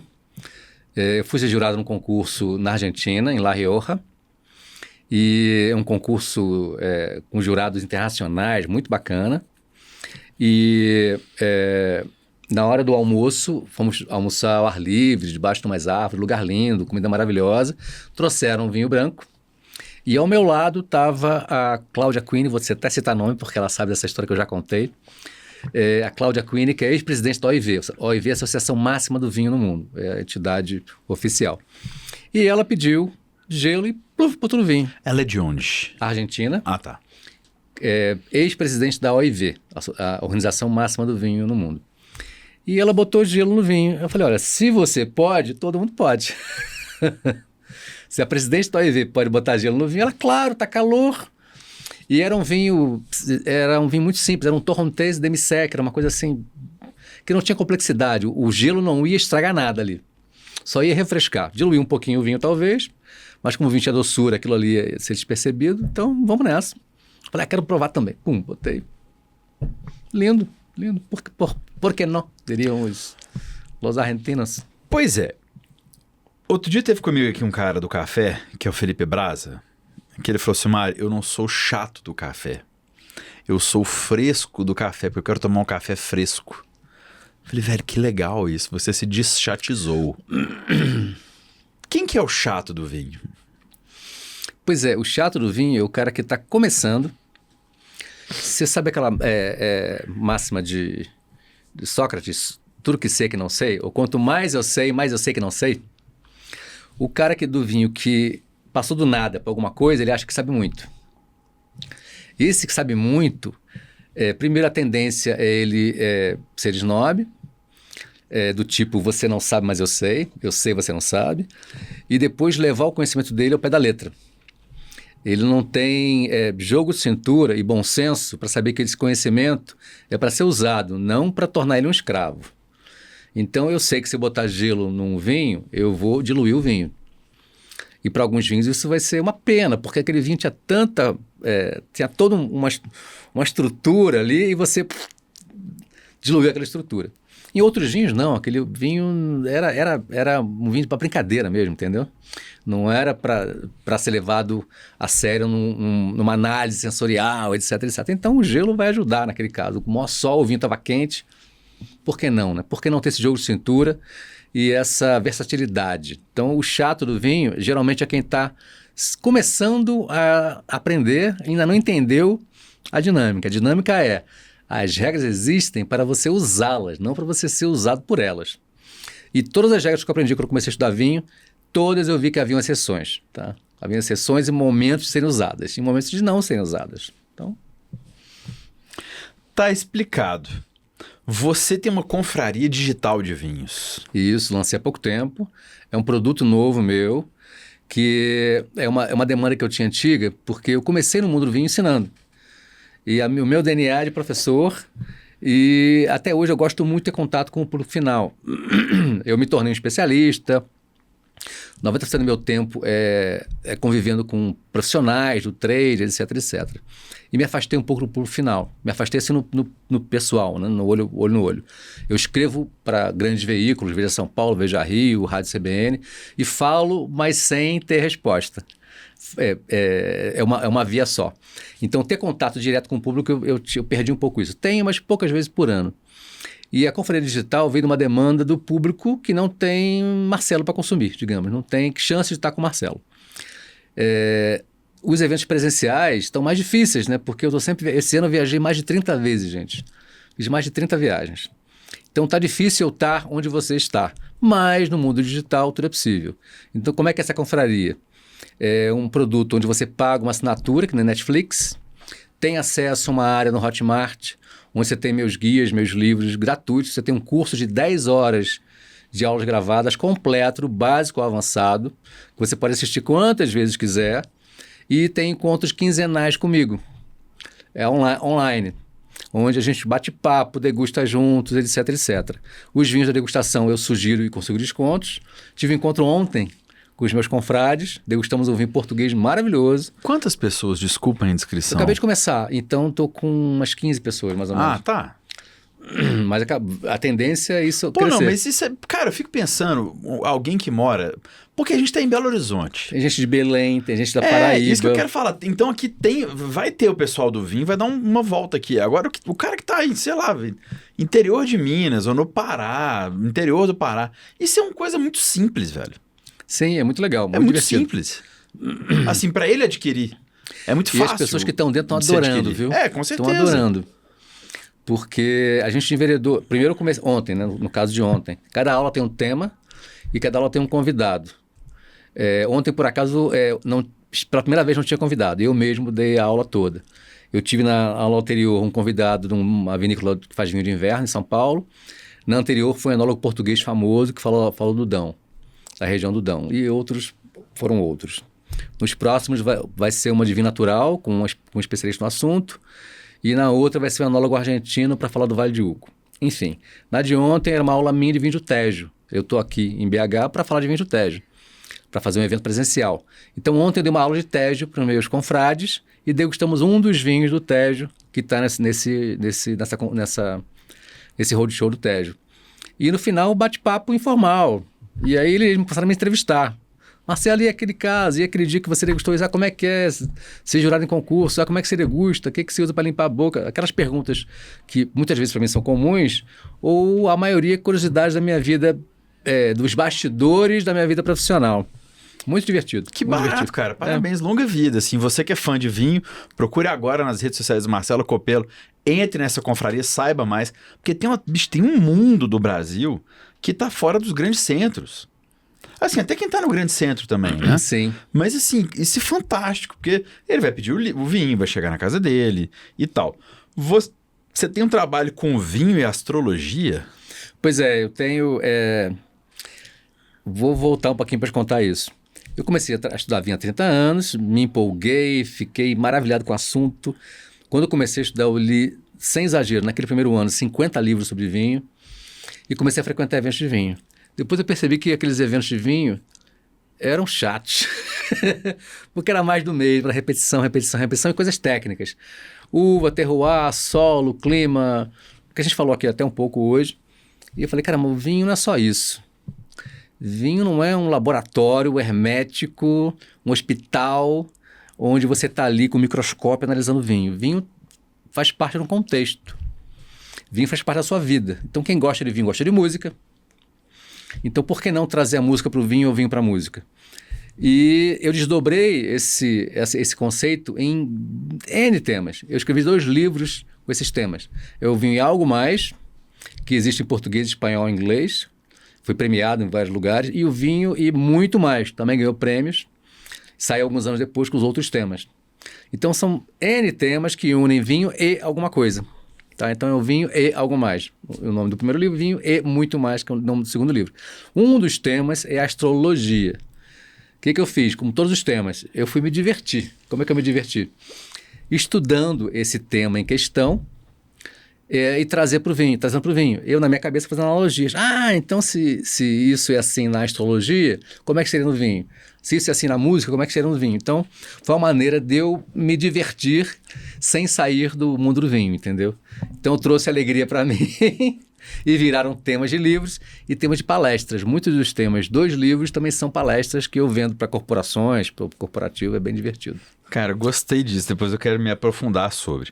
eu fui ser jurado num concurso na Argentina, em La Rioja, e é um concurso com jurados internacionais, muito bacana. E na hora do almoço, fomos almoçar ao ar livre, debaixo de umas árvores, lugar lindo, comida maravilhosa. Trouxeram um vinho branco. E ao meu lado estava a Cláudia Quinn, vou até citar nome, porque ela sabe dessa história que eu já contei. A Cláudia Quinn, que é ex-presidente da OIV. A OIV é a Associação Máxima do Vinho no Mundo, é a entidade oficial. E ela pediu gelo e botou no vinho. Ela é de onde? Argentina. Ah, tá. Ex-presidente da OIV, a Organização Máxima do Vinho no Mundo. E ela botou gelo no vinho. Eu falei, olha, se você pode, todo mundo pode. Se a presidente da OIV pode botar gelo no vinho, ela, claro, tá calor. E era um vinho muito simples, era um torrontés demi-sec, era uma coisa assim, que não tinha complexidade. O gelo não ia estragar nada ali, só ia refrescar. Diluir um pouquinho o vinho talvez, mas como o vinho tinha doçura, aquilo ali ia ser despercebido, então vamos nessa. Falei, quero provar também. Pum, botei. Lindo, lindo. Por que não? Diriam os argentinos. Pois é. Outro dia teve comigo aqui um cara do café, que é o Felipe Braza, que ele falou assim, Mário, eu não sou chato do café. Eu sou fresco do café, porque eu quero tomar um café fresco. Falei, velho, que legal isso, você se deschatizou. Quem que é o chato do vinho? Pois é, o chato do vinho é o cara que está começando. Você sabe aquela máxima de Sócrates, tudo que sei que não sei? Ou quanto mais eu sei que não sei? O cara do vinho que passou do nada para alguma coisa, ele acha que sabe muito. Esse que sabe muito, primeiro a tendência é ele ser snob, do tipo, você não sabe, mas eu sei, você não sabe. E depois levar o conhecimento dele ao pé da letra. Ele não tem jogo de cintura e bom senso para saber que esse conhecimento é para ser usado, não para tornar ele um escravo. Então, eu sei que se eu botar gelo num vinho, eu vou diluir o vinho. E para alguns vinhos isso vai ser uma pena, porque aquele vinho tinha tinha toda uma estrutura ali e você diluiu aquela estrutura. Em outros vinhos, não. Aquele vinho era um vinho para brincadeira mesmo, entendeu? Não era para ser levado a sério numa análise sensorial, etc, etc. Então, o gelo vai ajudar naquele caso. Com o maior sol, o vinho estava quente. Por que não, né? Por que não ter esse jogo de cintura e essa versatilidade? Então, o chato do vinho, geralmente, é quem está começando a aprender, ainda não entendeu a dinâmica. A dinâmica as regras existem para você usá-las, não para você ser usado por elas. E todas as regras que eu aprendi quando eu comecei a estudar vinho, todas eu vi que haviam exceções, tá? Haviam exceções e momentos de serem usadas, e momentos de não serem usadas. Então, tá explicado. Você tem uma confraria digital de vinhos. Isso, lancei há pouco tempo. É um produto novo meu, que é uma demanda que eu tinha antiga, porque eu comecei no mundo do vinho ensinando. E o meu DNA é de professor, e até hoje eu gosto muito de ter contato com o público final. Eu me tornei um especialista. 90% do meu tempo é convivendo com profissionais do trade, etc, etc. E me afastei um pouco do público final. Me afastei assim no pessoal, né? No olho no olho. Eu escrevo para grandes veículos, Veja São Paulo, Veja Rio, Rádio CBN, e falo, mas sem ter resposta. É uma via só. Então, ter contato direto com o público, eu perdi um pouco isso. Tenho, mas poucas vezes por ano. E a conferência digital veio de uma demanda do público que não tem Marcelo para consumir, digamos, não tem chance de estar com o Marcelo. Os eventos presenciais estão mais difíceis, né? Porque esse ano eu viajei mais de 30 vezes, gente. Fiz mais de 30 viagens. Então está difícil eu estar onde você está. Mas no mundo digital tudo é possível. Então como é que é essa confraria? É um produto onde você paga uma assinatura, que na Netflix, tem acesso a uma área no Hotmart, onde você tem meus guias, meus livros gratuitos. Você tem um curso de 10 horas de aulas gravadas completo, do básico ao avançado, que você pode assistir quantas vezes quiser. E tem encontros quinzenais comigo. É online, onde a gente bate papo, degusta juntos, etc, etc. Os vinhos da degustação eu sugiro e consigo descontos. Tive encontro ontem com os meus confrades, degustamos um vinho português maravilhoso. Quantas pessoas, desculpa a indiscrição? Eu acabei de começar, então estou com umas 15 pessoas, mais ou menos. Ah, tá. Mas a tendência é isso Pô, crescer. não, mas isso é... Cara, eu fico pensando, alguém que mora... Porque a gente tá em Belo Horizonte. Tem gente de Belém, tem gente da Paraíba. É, isso que eu quero falar. Então aqui vai ter o pessoal do vinho, vai dar uma volta aqui. Agora, o cara que tá em, sei lá, interior de Minas, ou no Pará, interior do Pará. Isso é uma coisa muito simples, velho. Sim, é muito legal, muito divertido. Simples. Assim, pra ele adquirir. É muito fácil. E as pessoas que estão dentro estão adorando, viu? Com certeza. Estão adorando. Porque a gente enveredou... Primeiro eu comecei ontem, né? No caso de ontem. Cada aula tem um tema e cada aula tem um convidado. Ontem, por acaso, pela primeira vez não tinha convidado. Eu mesmo dei a aula toda. Eu tive na aula anterior um convidado de uma vinícola que faz vinho de inverno em São Paulo. Na anterior foi um enólogo português famoso que falou do Dão, da região do Dão. E foram outros. Nos próximos vai ser uma de vinho natural, com um especialista no assunto. E na outra vai ser um enólogo argentino para falar do Vale de Uco. Enfim, na de ontem era uma aula minha de vinho do Tejo. Eu estou aqui em BH para falar de vinho do Tejo. para fazer um evento presencial. Então, ontem eu dei uma aula de Tejo para os meus confrades e degustamos um dos vinhos do Tejo, que está nesse roadshow do Tejo. E no final, bate-papo informal. E aí eles passaram a me entrevistar. Marcelo, e aquele caso? E aquele dia que você degustou isso? Como é que é ser jurado em concurso? Como é que você degusta? O que você usa para limpar a boca? Aquelas perguntas que muitas vezes para mim são comuns, ou a maioria curiosidades da minha vida, dos bastidores da minha vida profissional. Muito divertido. Que muito barato, divertido. cara. Parabéns, longa vida. Assim, você que é fã de vinho, procure agora nas redes sociais do Marcelo Copelo. Entre nessa confraria, saiba mais. Porque tem um mundo do Brasil que tá fora dos grandes centros. Assim, até quem tá no grande centro também, né? Sim. Mas assim, isso é fantástico, porque ele vai pedir o vinho, vai chegar na casa dele e tal. Você tem um trabalho com vinho e astrologia? Pois é, eu tenho... Vou voltar um pouquinho para te contar isso. Eu comecei a estudar vinho há 30 anos, me empolguei, fiquei maravilhado com o assunto. Quando eu comecei a estudar, eu li, sem exagero, naquele primeiro ano, 50 livros sobre vinho e comecei a frequentar eventos de vinho. Depois eu percebi que aqueles eventos de vinho eram chatos, porque era mais do mesmo, era repetição e coisas técnicas. Uva, terroir, solo, clima, que a gente falou aqui até um pouco hoje. E eu falei, caramba, o vinho não é só isso. Vinho não é um laboratório hermético, um hospital, onde você está ali com o microscópio analisando vinho. Vinho faz parte de um contexto. Vinho faz parte da sua vida. Então quem gosta de vinho gosta de música. Então por que não trazer a música para o vinho ou o vinho para a música? E eu desdobrei esse conceito em N temas. Eu escrevi 2 livros com esses temas. Eu Vinho e Algo Mais, que existe em português, espanhol e inglês. Foi premiado em vários lugares. E o Vinho e Muito Mais. Também ganhou prêmios. Saiu alguns anos depois com os outros temas. Então são N temas que unem vinho e alguma coisa. Tá? Então é o Vinho e Algo Mais. O nome do primeiro livro, Vinho e Muito Mais, que é o nome do segundo livro. Um dos temas é a astrologia. O que eu fiz? Como todos os temas, eu fui me divertir. Como é que eu me diverti? Estudando esse tema em questão e trazendo para o vinho. Eu, na minha cabeça, fazendo analogias. Então se isso é assim na astrologia, como é que seria no vinho? Se isso é assim na música, como é que seria no vinho? Então, foi uma maneira de eu me divertir sem sair do mundo do vinho, entendeu? Então, eu trouxe alegria para mim e viraram temas de livros e temas de palestras. Muitos dos temas dos livros também são palestras que eu vendo para corporações, para o corporativo, é bem divertido. Cara, gostei disso, depois eu quero me aprofundar sobre.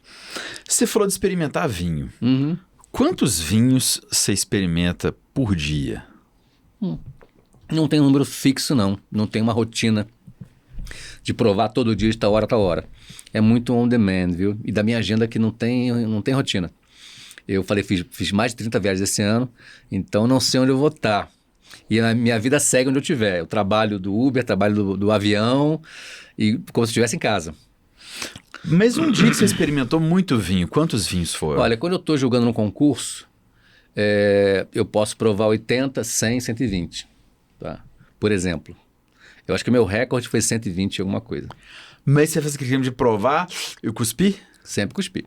Você falou de experimentar vinho. Uhum. Quantos vinhos você experimenta por dia? Não tem um número fixo, não. Não tem uma rotina de provar todo dia, de tal hora, tal hora. É muito on demand, viu? E da minha agenda que não tem rotina. Eu falei, fiz mais de 30 viagens esse ano, então não sei onde eu vou estar. E a minha vida segue onde eu estiver. Eu trabalho do Uber, trabalho do avião, e como se estivesse em casa. Mas um dia que você experimentou muito vinho, quantos vinhos foram? Olha, quando eu estou jogando num concurso, eu posso provar 80, 100, 120. Tá? Por exemplo. Eu acho que o meu recorde foi 120 alguma coisa. Mas você faz aquele crime de provar e cuspir? Sempre cuspi.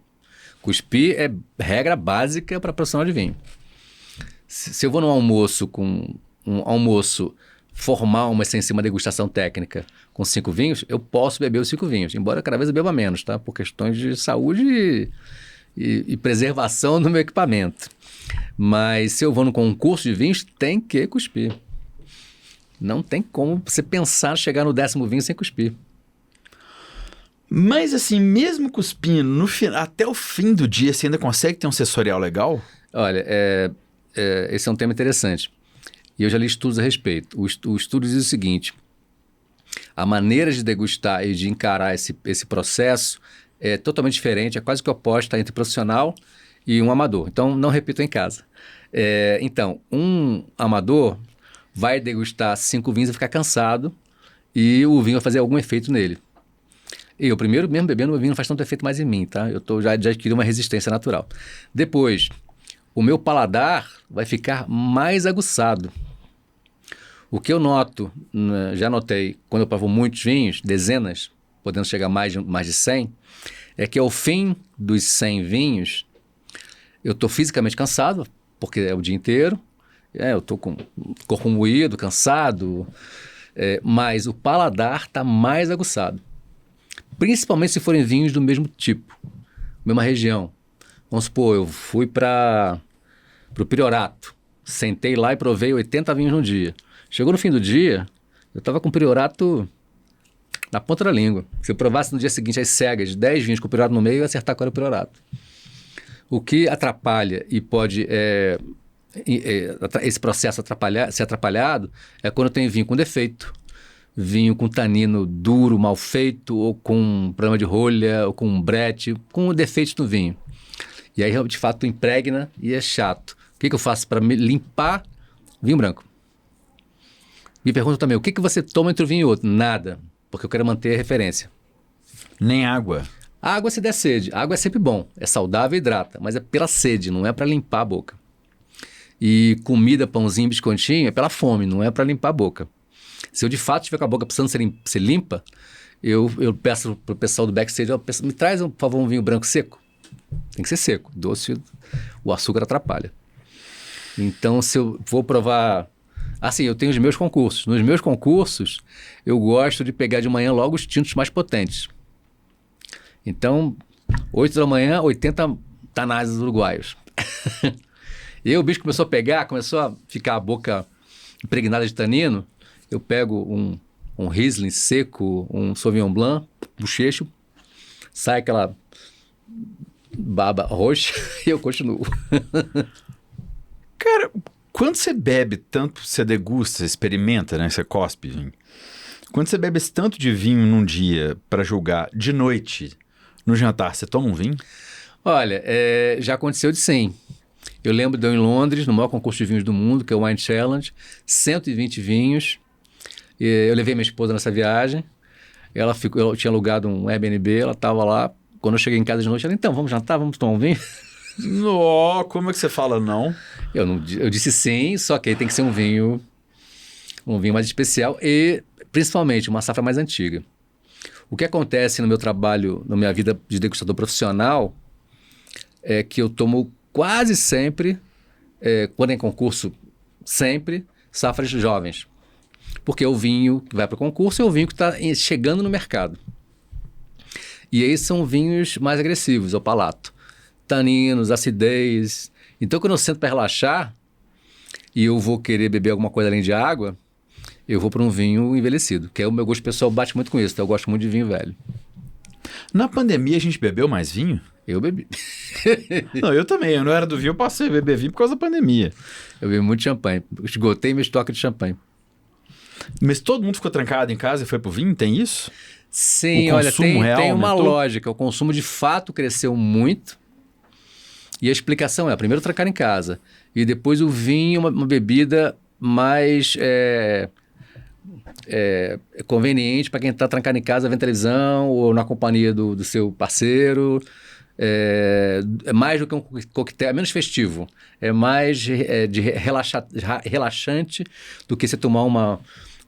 Cuspir é regra básica para profissional de vinho. Se eu vou num almoço um almoço formal, mas sem ser uma degustação técnica, com 5 vinhos, eu posso beber os 5 vinhos, embora cada vez eu beba menos, tá? Por questões de saúde e preservação do meu equipamento. Mas se eu vou num concurso de vinhos, tem que cuspir. Não tem como você pensar chegar no 10º vinho sem cuspir. Mas assim, mesmo cuspindo, até o fim do dia, você ainda consegue ter um sensorial legal? Olha, esse é um tema interessante. E eu já li estudos a respeito. O estudo diz o seguinte: a maneira de degustar e de encarar esse processo é totalmente diferente, é quase que oposta entre profissional e um amador. Então, não repito em casa. Então, um amador vai degustar 5 vinhos e ficar cansado e o vinho vai fazer algum efeito nele. Eu primeiro, mesmo bebendo, o vinho não faz tanto efeito mais em mim, tá? Eu já adquiri uma resistência natural. Depois, o meu paladar vai ficar mais aguçado. O que eu noto, já notei, quando eu provo muitos vinhos, dezenas, podendo chegar a mais de 100, é que ao fim dos 100 vinhos, eu estou fisicamente cansado, porque é o dia inteiro, eu estou com o corpo moído, cansado, mas o paladar está mais aguçado. Principalmente se forem vinhos do mesmo tipo, mesma região. Vamos supor, eu fui para o Priorato, sentei lá e provei 80 vinhos no dia. Chegou no fim do dia, eu estava com o Priorato na ponta da língua. Se eu provasse no dia seguinte as cegas, 10 vinhos com o Priorato no meio, eu ia acertar qual era o Priorato. O que atrapalha e pode esse processo ser atrapalhado é quando tem vinho com defeito, vinho com tanino duro, mal feito, ou com problema de rolha, ou com brete, com defeitos no vinho. E aí, de fato, impregna e é chato. O que eu faço para limpar vinho branco? Me perguntam também, o que você toma entre um vinho e outro? Nada, porque eu quero manter a referência. Nem água? Água se der sede. Água é sempre bom, é saudável e hidrata, mas é pela sede, não é para limpar a boca. E comida, pãozinho, biscoitinho, é pela fome, não é para limpar a boca. Se eu de fato estiver com a boca precisando ser limpa, eu peço pro pessoal do backstage, me traz, por favor, um vinho branco seco. Tem que ser seco, doce, o açúcar atrapalha. Então, se eu vou provar... Assim, eu tenho os meus concursos. Nos meus concursos, eu gosto de pegar de manhã logo os tintos mais potentes. Então, 8 da manhã, 80 tanases uruguaios. E aí o bicho começou a pegar, começou a ficar a boca impregnada de tanino. Eu pego um Riesling seco, um Sauvignon Blanc, bochecho, sai aquela baba roxa e eu continuo. Cara, quando você bebe tanto, você degusta, você experimenta, né? Você cospe vinho. Quando você bebe esse tanto de vinho num dia para julgar de noite, no jantar, você toma um vinho? Olha, já aconteceu de sim. Eu lembro de eu em Londres, no maior concurso de vinhos do mundo, que é o Wine Challenge, 120 vinhos. Eu levei minha esposa nessa viagem. Eu tinha alugado um Airbnb, ela estava lá. Quando eu cheguei em casa de noite, ela então, vamos jantar, vamos tomar um vinho? Nó, como é que você fala não? Eu disse sim, só que aí tem que ser um vinho mais especial e, principalmente, uma safra mais antiga. O que acontece no meu trabalho, na minha vida de degustador profissional, é que eu tomo quase sempre, quando é em concurso, sempre, safras jovens. Porque o vinho que vai para o concurso é o vinho que está chegando no mercado. E aí são vinhos mais agressivos ao palato. Taninos, acidez. Então, quando eu sento para relaxar e eu vou querer beber alguma coisa além de água, eu vou para um vinho envelhecido, que é o meu gosto pessoal bate muito com isso, então eu gosto muito de vinho velho. Na pandemia a gente bebeu mais vinho? Eu bebi. Não, eu também. Eu não era do vinho, eu passei a beber vinho por causa da pandemia. Eu bebi muito champanhe. Esgotei meu estoque de champanhe. Mas todo mundo ficou trancado em casa e foi pro vinho? Tem isso? Sim, olha, tem uma lógica. O consumo de fato cresceu muito. E a explicação é, primeiro trancar em casa. E depois o vinho, uma bebida mais conveniente para quem está trancado em casa vendo televisão ou na companhia do seu parceiro. É mais do que um coquetel, é menos festivo. É mais relaxante do que você tomar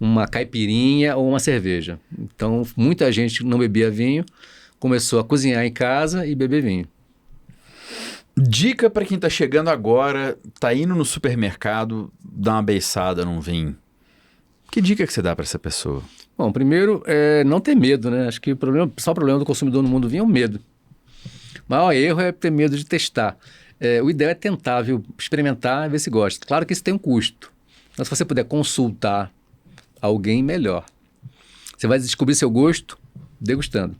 uma caipirinha ou uma cerveja. Então, muita gente não bebia vinho, começou a cozinhar em casa e beber vinho. Dica para quem tá chegando agora, tá indo no supermercado, dá uma beiçada num vinho. Que dica que você dá para essa pessoa? Bom, primeiro, não ter medo, né? Acho que o principal problema do consumidor no mundo do vinho é o medo. O maior erro é ter medo de testar. O ideal é tentar, viu? Experimentar e ver se gosta. Claro que isso tem um custo. Mas se você puder consultar alguém, melhor. Você vai descobrir seu gosto degustando.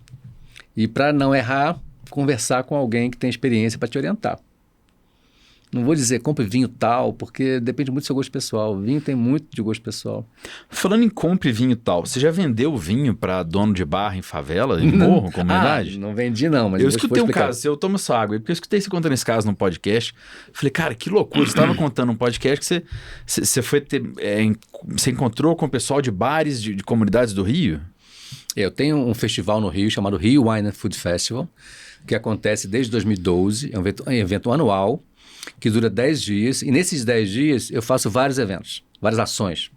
E para não errar, conversar com alguém que tem experiência para te orientar. Não vou dizer compre vinho tal, porque depende muito do seu gosto pessoal. Vinho tem muito de gosto pessoal. Falando em compre vinho tal, você já vendeu vinho para dono de bar em favela, em morro, comunidade? Não vendi não, mas eu escutei um caso, eu tomo essa água, porque eu escutei você contando esse caso num podcast. Falei, cara, que loucura, você estava contando um podcast que você foi você encontrou com o pessoal de bares, de comunidades do Rio? Eu tenho um festival no Rio chamado Rio Wine and Food Festival, que acontece desde 2012, é um evento anual, que dura 10 dias, e nesses 10 dias eu faço vários eventos, várias ações.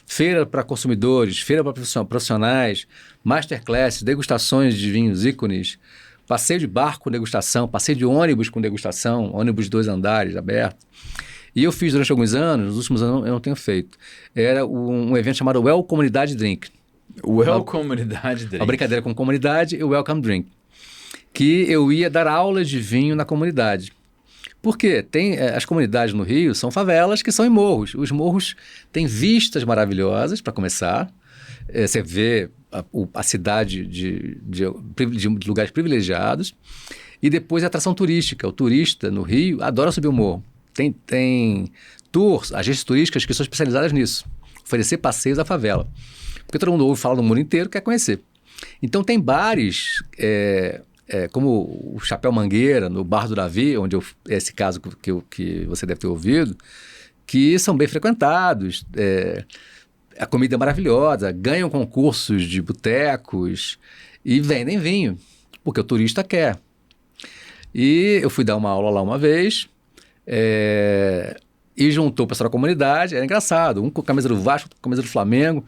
Feira para consumidores, feira para profissionais, masterclass, degustações de vinhos ícones, passeio de barco com degustação, passeio de ônibus com degustação, ônibus de 2 andares aberto. E eu fiz durante alguns anos, nos últimos anos eu não tenho feito. Era um evento chamado Well Comunidade Drink. Well Comunidade Drink. A brincadeira com comunidade e o Welcome Drink. Que eu ia dar aulas de vinho na comunidade. Por quê? As comunidades no Rio são favelas que são em morros. Os morros têm vistas maravilhosas, para começar. Você vê a cidade de lugares privilegiados. E depois a atração turística. O turista no Rio adora subir o morro. Tem tours, agências turísticas que são especializadas nisso. Oferecer passeios à favela. Porque todo mundo ouve falar no mundo inteiro e quer conhecer. Então tem bares... como o Chapéu Mangueira, no Bar do Davi, onde esse caso que você deve ter ouvido, que são bem frequentados, a comida é maravilhosa, ganham concursos de botecos e vendem vinho, porque o turista quer. E eu fui dar uma aula lá uma vez, e juntou o pessoal da comunidade, era engraçado, um com a camisa do Vasco, outro com a camisa do Flamengo.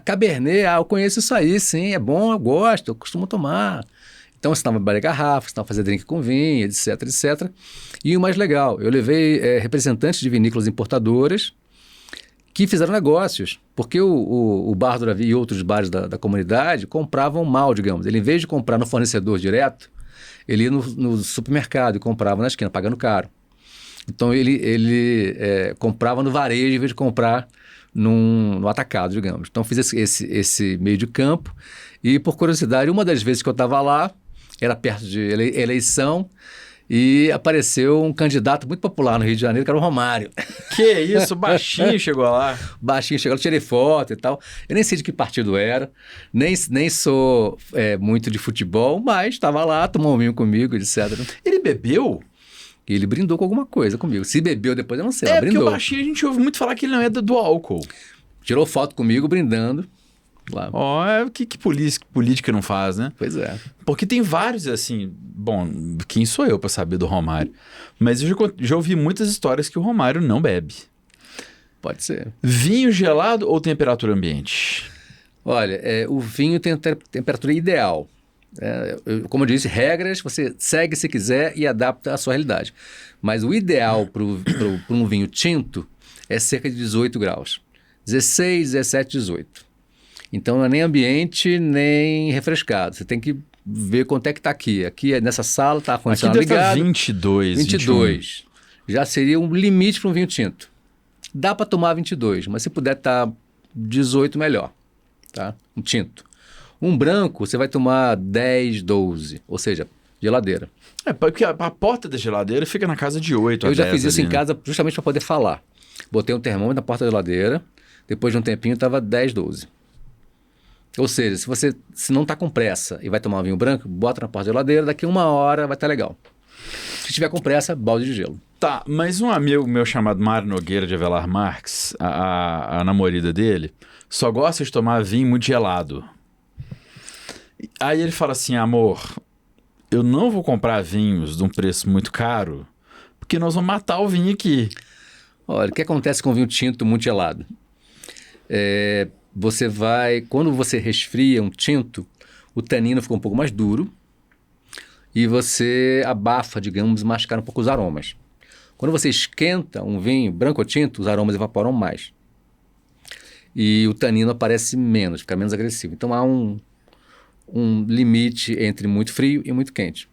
Cabernet, eu conheço isso aí, sim, é bom, eu gosto, eu costumo tomar. Então, eu ensinava a beber garrafa, ensinava a fazer drink com vinho, etc, etc. E o mais legal, eu levei representantes de vinícolas importadoras que fizeram negócios, porque o Bar do Davi e outros bares da comunidade compravam mal, digamos. Ele, em vez de comprar no fornecedor direto, ele ia no supermercado e comprava na esquina, pagando caro. Então, ele comprava no varejo em vez de comprar no atacado, digamos. Então, fiz esse meio de campo e, por curiosidade, uma das vezes que eu estava lá, era perto de eleição, e apareceu um candidato muito popular no Rio de Janeiro, que era o Romário. Que isso, baixinho chegou lá. Baixinho chegou, tirei foto e tal. Eu nem sei de que partido era, nem sou muito de futebol, mas estava lá, tomou um vinho comigo, etc. Ele bebeu? E ele brindou com alguma coisa comigo. Se bebeu depois, eu não sei, mas brindou. Porque o baixinho a gente ouve muito falar que ele não é do álcool. Tirou foto comigo, brindando. Que política não faz, né? Pois é. Porque tem vários, assim... Bom, quem sou eu para saber do Romário? Mas eu já ouvi muitas histórias que o Romário não bebe. Pode ser. Vinho gelado ou temperatura ambiente? Olha, o vinho tem temperatura ideal. Como eu disse, regras você segue se quiser e adapta à sua realidade. Mas o ideal para um vinho tinto é cerca de 18 graus. 16, 17, 18. Então não é nem ambiente, nem refrescado. Você tem que ver quanto é que está aqui. Aqui nessa sala está a condicionado ligado. 22. 22. Já seria um limite para um vinho tinto. Dá para tomar 22, mas se puder estar 18, melhor. Tá? Um tinto. Um branco, você vai tomar 10, 12, ou seja, geladeira. Porque a porta da geladeira fica na casa de 8 a 10. Eu já fiz isso ali, em casa justamente para poder falar. Botei um termômetro na porta da geladeira, depois de um tempinho estava 10, 12. Ou seja, se não está com pressa e vai tomar um vinho branco, bota na porta da geladeira, daqui uma hora vai estar legal. Se tiver com pressa, balde de gelo. Tá, mas um amigo meu chamado Mário Nogueira de Avelar Marques, a namorada dele, só gosta de tomar vinho muito gelado. Aí ele fala assim, amor, eu não vou comprar vinhos de um preço muito caro, porque nós vamos matar o vinho aqui. Olha, o que acontece com o vinho tinto muito gelado? Quando você resfria um tinto, o tanino fica um pouco mais duro e você abafa, digamos, mascara um pouco os aromas. Quando você esquenta um vinho branco ou tinto, os aromas evaporam mais. E o tanino aparece menos, fica menos agressivo. Então há um limite entre muito frio e muito quente.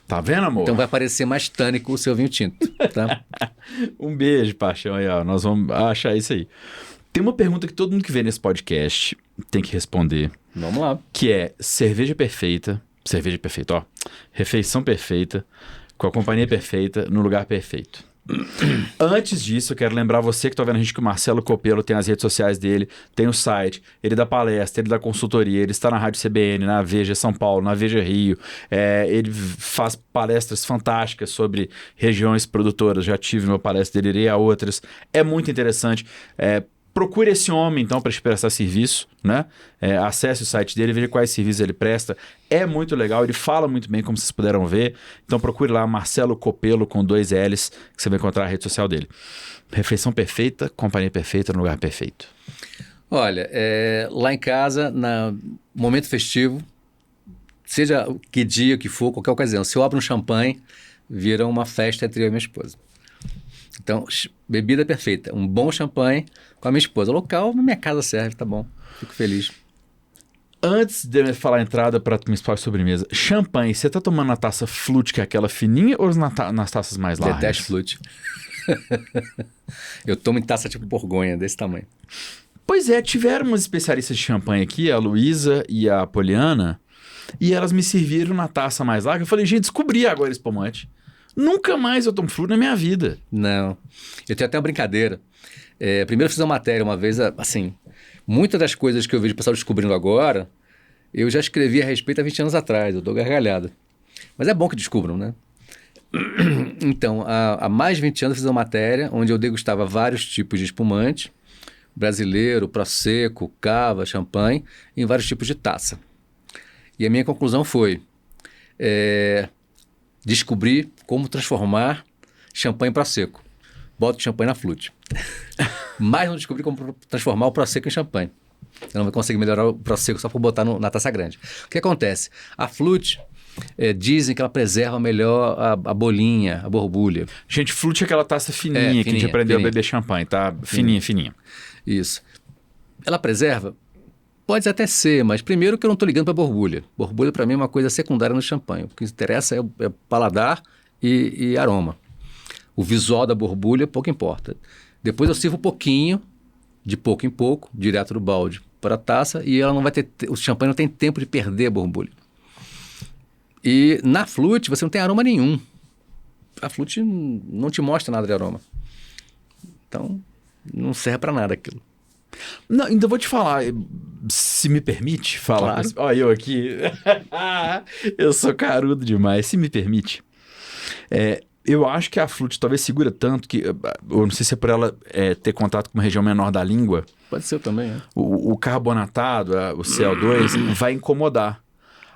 Tá vendo, amor? Então vai parecer mais tânico o seu vinho tinto, tá? Um beijo, paixão. Aí, ó, nós vamos achar isso aí. Tem uma pergunta que todo mundo que vê nesse podcast tem que responder. Vamos lá. Que é cerveja perfeita, ó, refeição perfeita, com a companhia perfeita, no lugar perfeito. Antes disso, eu quero lembrar você que está vendo a gente que o Marcelo Copelo tem as redes sociais dele, tem o site, ele dá palestra, ele dá consultoria, ele está na Rádio CBN, na Veja São Paulo, na Veja Rio, ele faz palestras fantásticas sobre regiões produtoras, já tive uma palestra dele, irei a outras, é muito interessante. Procure esse homem, então, para te prestar serviço, né? Acesse o site dele, veja quais serviços ele presta. É muito legal, ele fala muito bem, como vocês puderam ver. Então, procure lá, Marcelo Copelo, com 2 L's, que você vai encontrar a rede social dele. Refeição perfeita, companhia perfeita, no lugar perfeito. Olha, lá em casa, no momento festivo, seja que dia que for, qualquer ocasião, se eu abro um champanhe, vira uma festa entre eu e minha esposa. Então, bebida perfeita. Um bom champanhe com a minha esposa. Local, minha casa serve, tá bom. Fico feliz. Antes de eu falar a entrada, prato principal e sobremesa, champanhe, você tá tomando na taça flute, que é aquela fininha, ou nas taças mais largas? Detesto flute. Eu tomo em taça tipo Borgonha, desse tamanho. Pois é, tiveram umas especialistas de champanhe aqui, a Luísa e a Poliana, e elas me serviram na taça mais larga. Eu falei, gente, descobri agora espumante. Nunca mais eu tomo flute na minha vida. Não. Eu tenho até uma brincadeira. Primeiro eu fiz uma matéria uma vez, assim, muitas das coisas que eu vejo o pessoal descobrindo agora, eu já escrevi a respeito há 20 anos atrás, eu dou gargalhada. Mas é bom que descubram, né? Então, há mais de 20 anos eu fiz uma matéria onde eu degustava vários tipos de espumante, brasileiro, prosecco, cava, champanhe, em vários tipos de taça. E a minha conclusão foi descobrir como transformar champanhe em prosecco. Boto champanhe na flute. Mas não descobri como transformar o prosecco em champanhe. Eu não vou conseguir melhorar o prosecco só por botar na taça grande. O que acontece? A flute, dizem que ela preserva melhor a bolinha, a borbulha. Gente, flute é aquela taça fininha que a gente aprendeu a beber champanhe, tá? Fininha. Isso. Ela preserva? Pode até ser, mas primeiro que eu não estou ligando para borbulha. Borbulha para mim é uma coisa secundária no champanhe. O que interessa é o paladar e aroma. O visual da borbulha pouco importa. Depois eu sirvo pouquinho, de pouco em pouco, direto do balde para a taça, e ela não vai ter, o champanhe não tem tempo de perder a borbulha. E na flute você não tem aroma nenhum. A flute não te mostra nada de aroma. Então, não serve para nada aquilo. Não, ainda vou te falar, se me permite falar. Claro. Olha eu aqui. Eu sou carudo demais, se me permite. Eu acho que a flute talvez segura tanto que, eu não sei se é por ela ter contato com uma região menor da língua. Pode ser também, né? O carbonatado, o CO2, vai incomodar.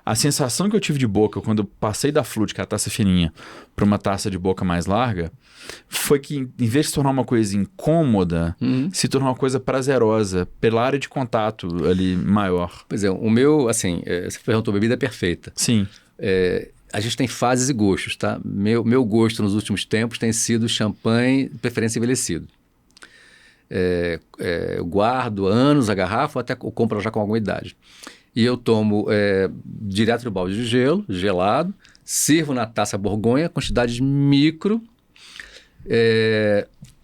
A sensação que eu tive de boca quando eu passei da flute, que é a taça fininha, para uma taça de boca mais larga, foi que em vez de se tornar uma coisa incômoda, se tornou uma coisa prazerosa, pela área de contato ali maior. Pois é, o meu, assim, você perguntou, bebida perfeita. Sim. A gente tem fases e gostos, tá? Meu gosto nos últimos tempos tem sido champanhe, preferência envelhecido. Eu guardo anos a garrafa, ou até eu compro já com alguma idade. E eu tomo direto do balde de gelo, gelado, sirvo na taça Borgonha, quantidades micro,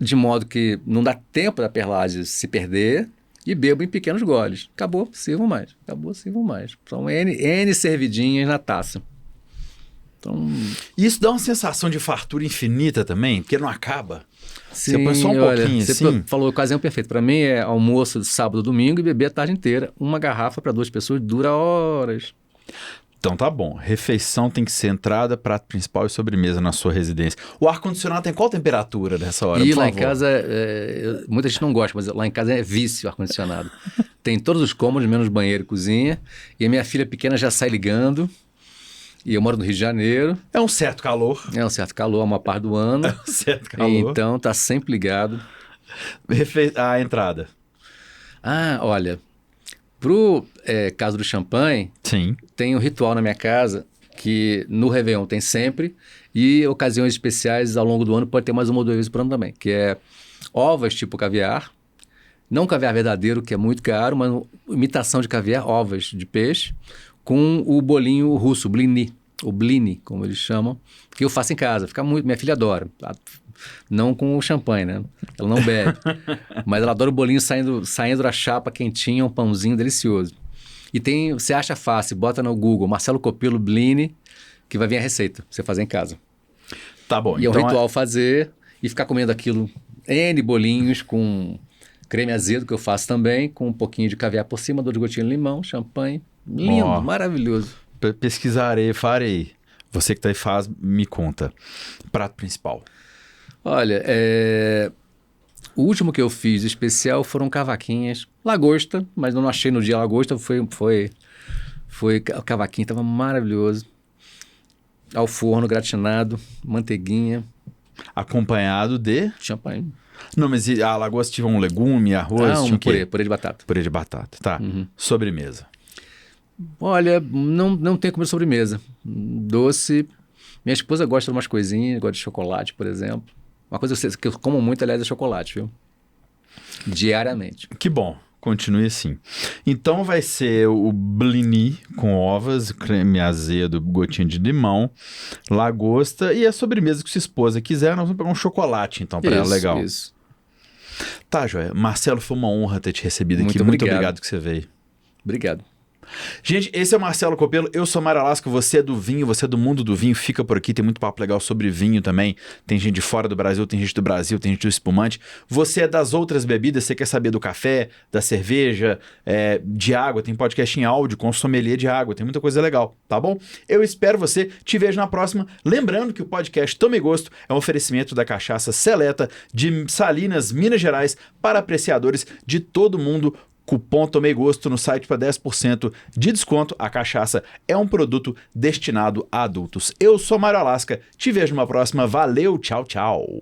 de modo que não dá tempo da perlage se perder, e bebo em pequenos goles. Acabou, sirvo mais. São N servidinhas na taça. Então, isso dá uma sensação de fartura infinita também, porque não acaba. sim, Você põe só um pouquinho você assim. falou o ocasião perfeito. Para mim é almoço de sábado, domingo e beber a tarde inteira. Uma garrafa para 2 pessoas dura horas. Então tá bom. Refeição tem que ser entrada, prato principal e sobremesa na sua residência. O ar-condicionado tem qual temperatura nessa hora, E por lá favor? em casa, muita gente não gosta, mas lá em casa é vício ar-condicionado. Tem todos os cômodos, menos banheiro e cozinha. E a minha filha pequena já sai ligando. E eu moro no Rio de Janeiro. É um certo calor. É um certo calor, uma parte do ano. É um certo calor. Então tá sempre ligado. A entrada. Olha, pro caso do champanhe, Sim. tem um ritual na minha casa que no Réveillon tem sempre e ocasiões especiais ao longo do ano pode ter mais 1 ou 2 vezes por ano também, que é ovas tipo caviar, não caviar verdadeiro, que é muito caro, mas imitação de caviar, ovas de peixe, com o bolinho russo, blini, o blini, como eles chamam, que eu faço em casa, fica muito, minha filha adora, não com o champanhe, né? Ela não bebe, mas ela adora o bolinho saindo da chapa quentinha, um pãozinho delicioso. E você acha fácil, bota no Google, Marcelo Copelo Blini, que vai vir a receita, pra você fazer em casa. Tá bom. E então é um ritual fazer e ficar comendo aquilo, N bolinhos com creme azedo, que eu faço também, com um pouquinho de caviar por cima, 2 gotinhas de limão, champanhe. Lindo, maravilhoso. Pesquisarei, farei. Você que tá aí faz, me conta. Prato principal. Olha, o último que eu fiz especial foram cavaquinhas. Lagosta, mas eu não achei no dia lagosta, foi cavaquinho, estava maravilhoso. Ao forno, gratinado, manteiguinha. Acompanhado de... Champanhe. Não, mas a lagosta tinha um legume, arroz, tinha o quê? Purê de batata. Purê de batata, tá. Sobremesa. Olha, não tem como sobremesa. Doce. Minha esposa gosta de umas coisinhas, gosta de chocolate, por exemplo. Uma coisa que eu como muito, aliás, é chocolate, viu? Diariamente. Que bom. Continue assim. Então vai ser o blini com ovas, creme azedo, gotinha de limão, lagosta e a sobremesa que sua esposa quiser. Nós vamos pegar um chocolate, então, para ela. Legal. Isso. Tá, Joia. Marcelo, foi uma honra ter te recebido aqui. Muito Muito obrigado. obrigado que você veio. Obrigado. Gente, esse é o Marcelo Copelo, eu sou Mário Alasca, você é do vinho, você é do mundo do vinho, fica por aqui, tem muito papo legal sobre vinho também, tem gente de fora do Brasil, tem gente do Brasil, tem gente do espumante, você é das outras bebidas, você quer saber do café, da cerveja, de água, tem podcast em áudio com sommelier de água, tem muita coisa legal, tá bom? Eu espero você, te vejo na próxima, lembrando que o podcast Tome Gosto é um oferecimento da cachaça Seleta de Salinas, Minas Gerais, para apreciadores de todo mundo. Cupom Tomei Gosto no site para 10% de desconto. A cachaça é um produto destinado a adultos. Eu sou Mário Alasca, te vejo numa próxima. Valeu, tchau, tchau.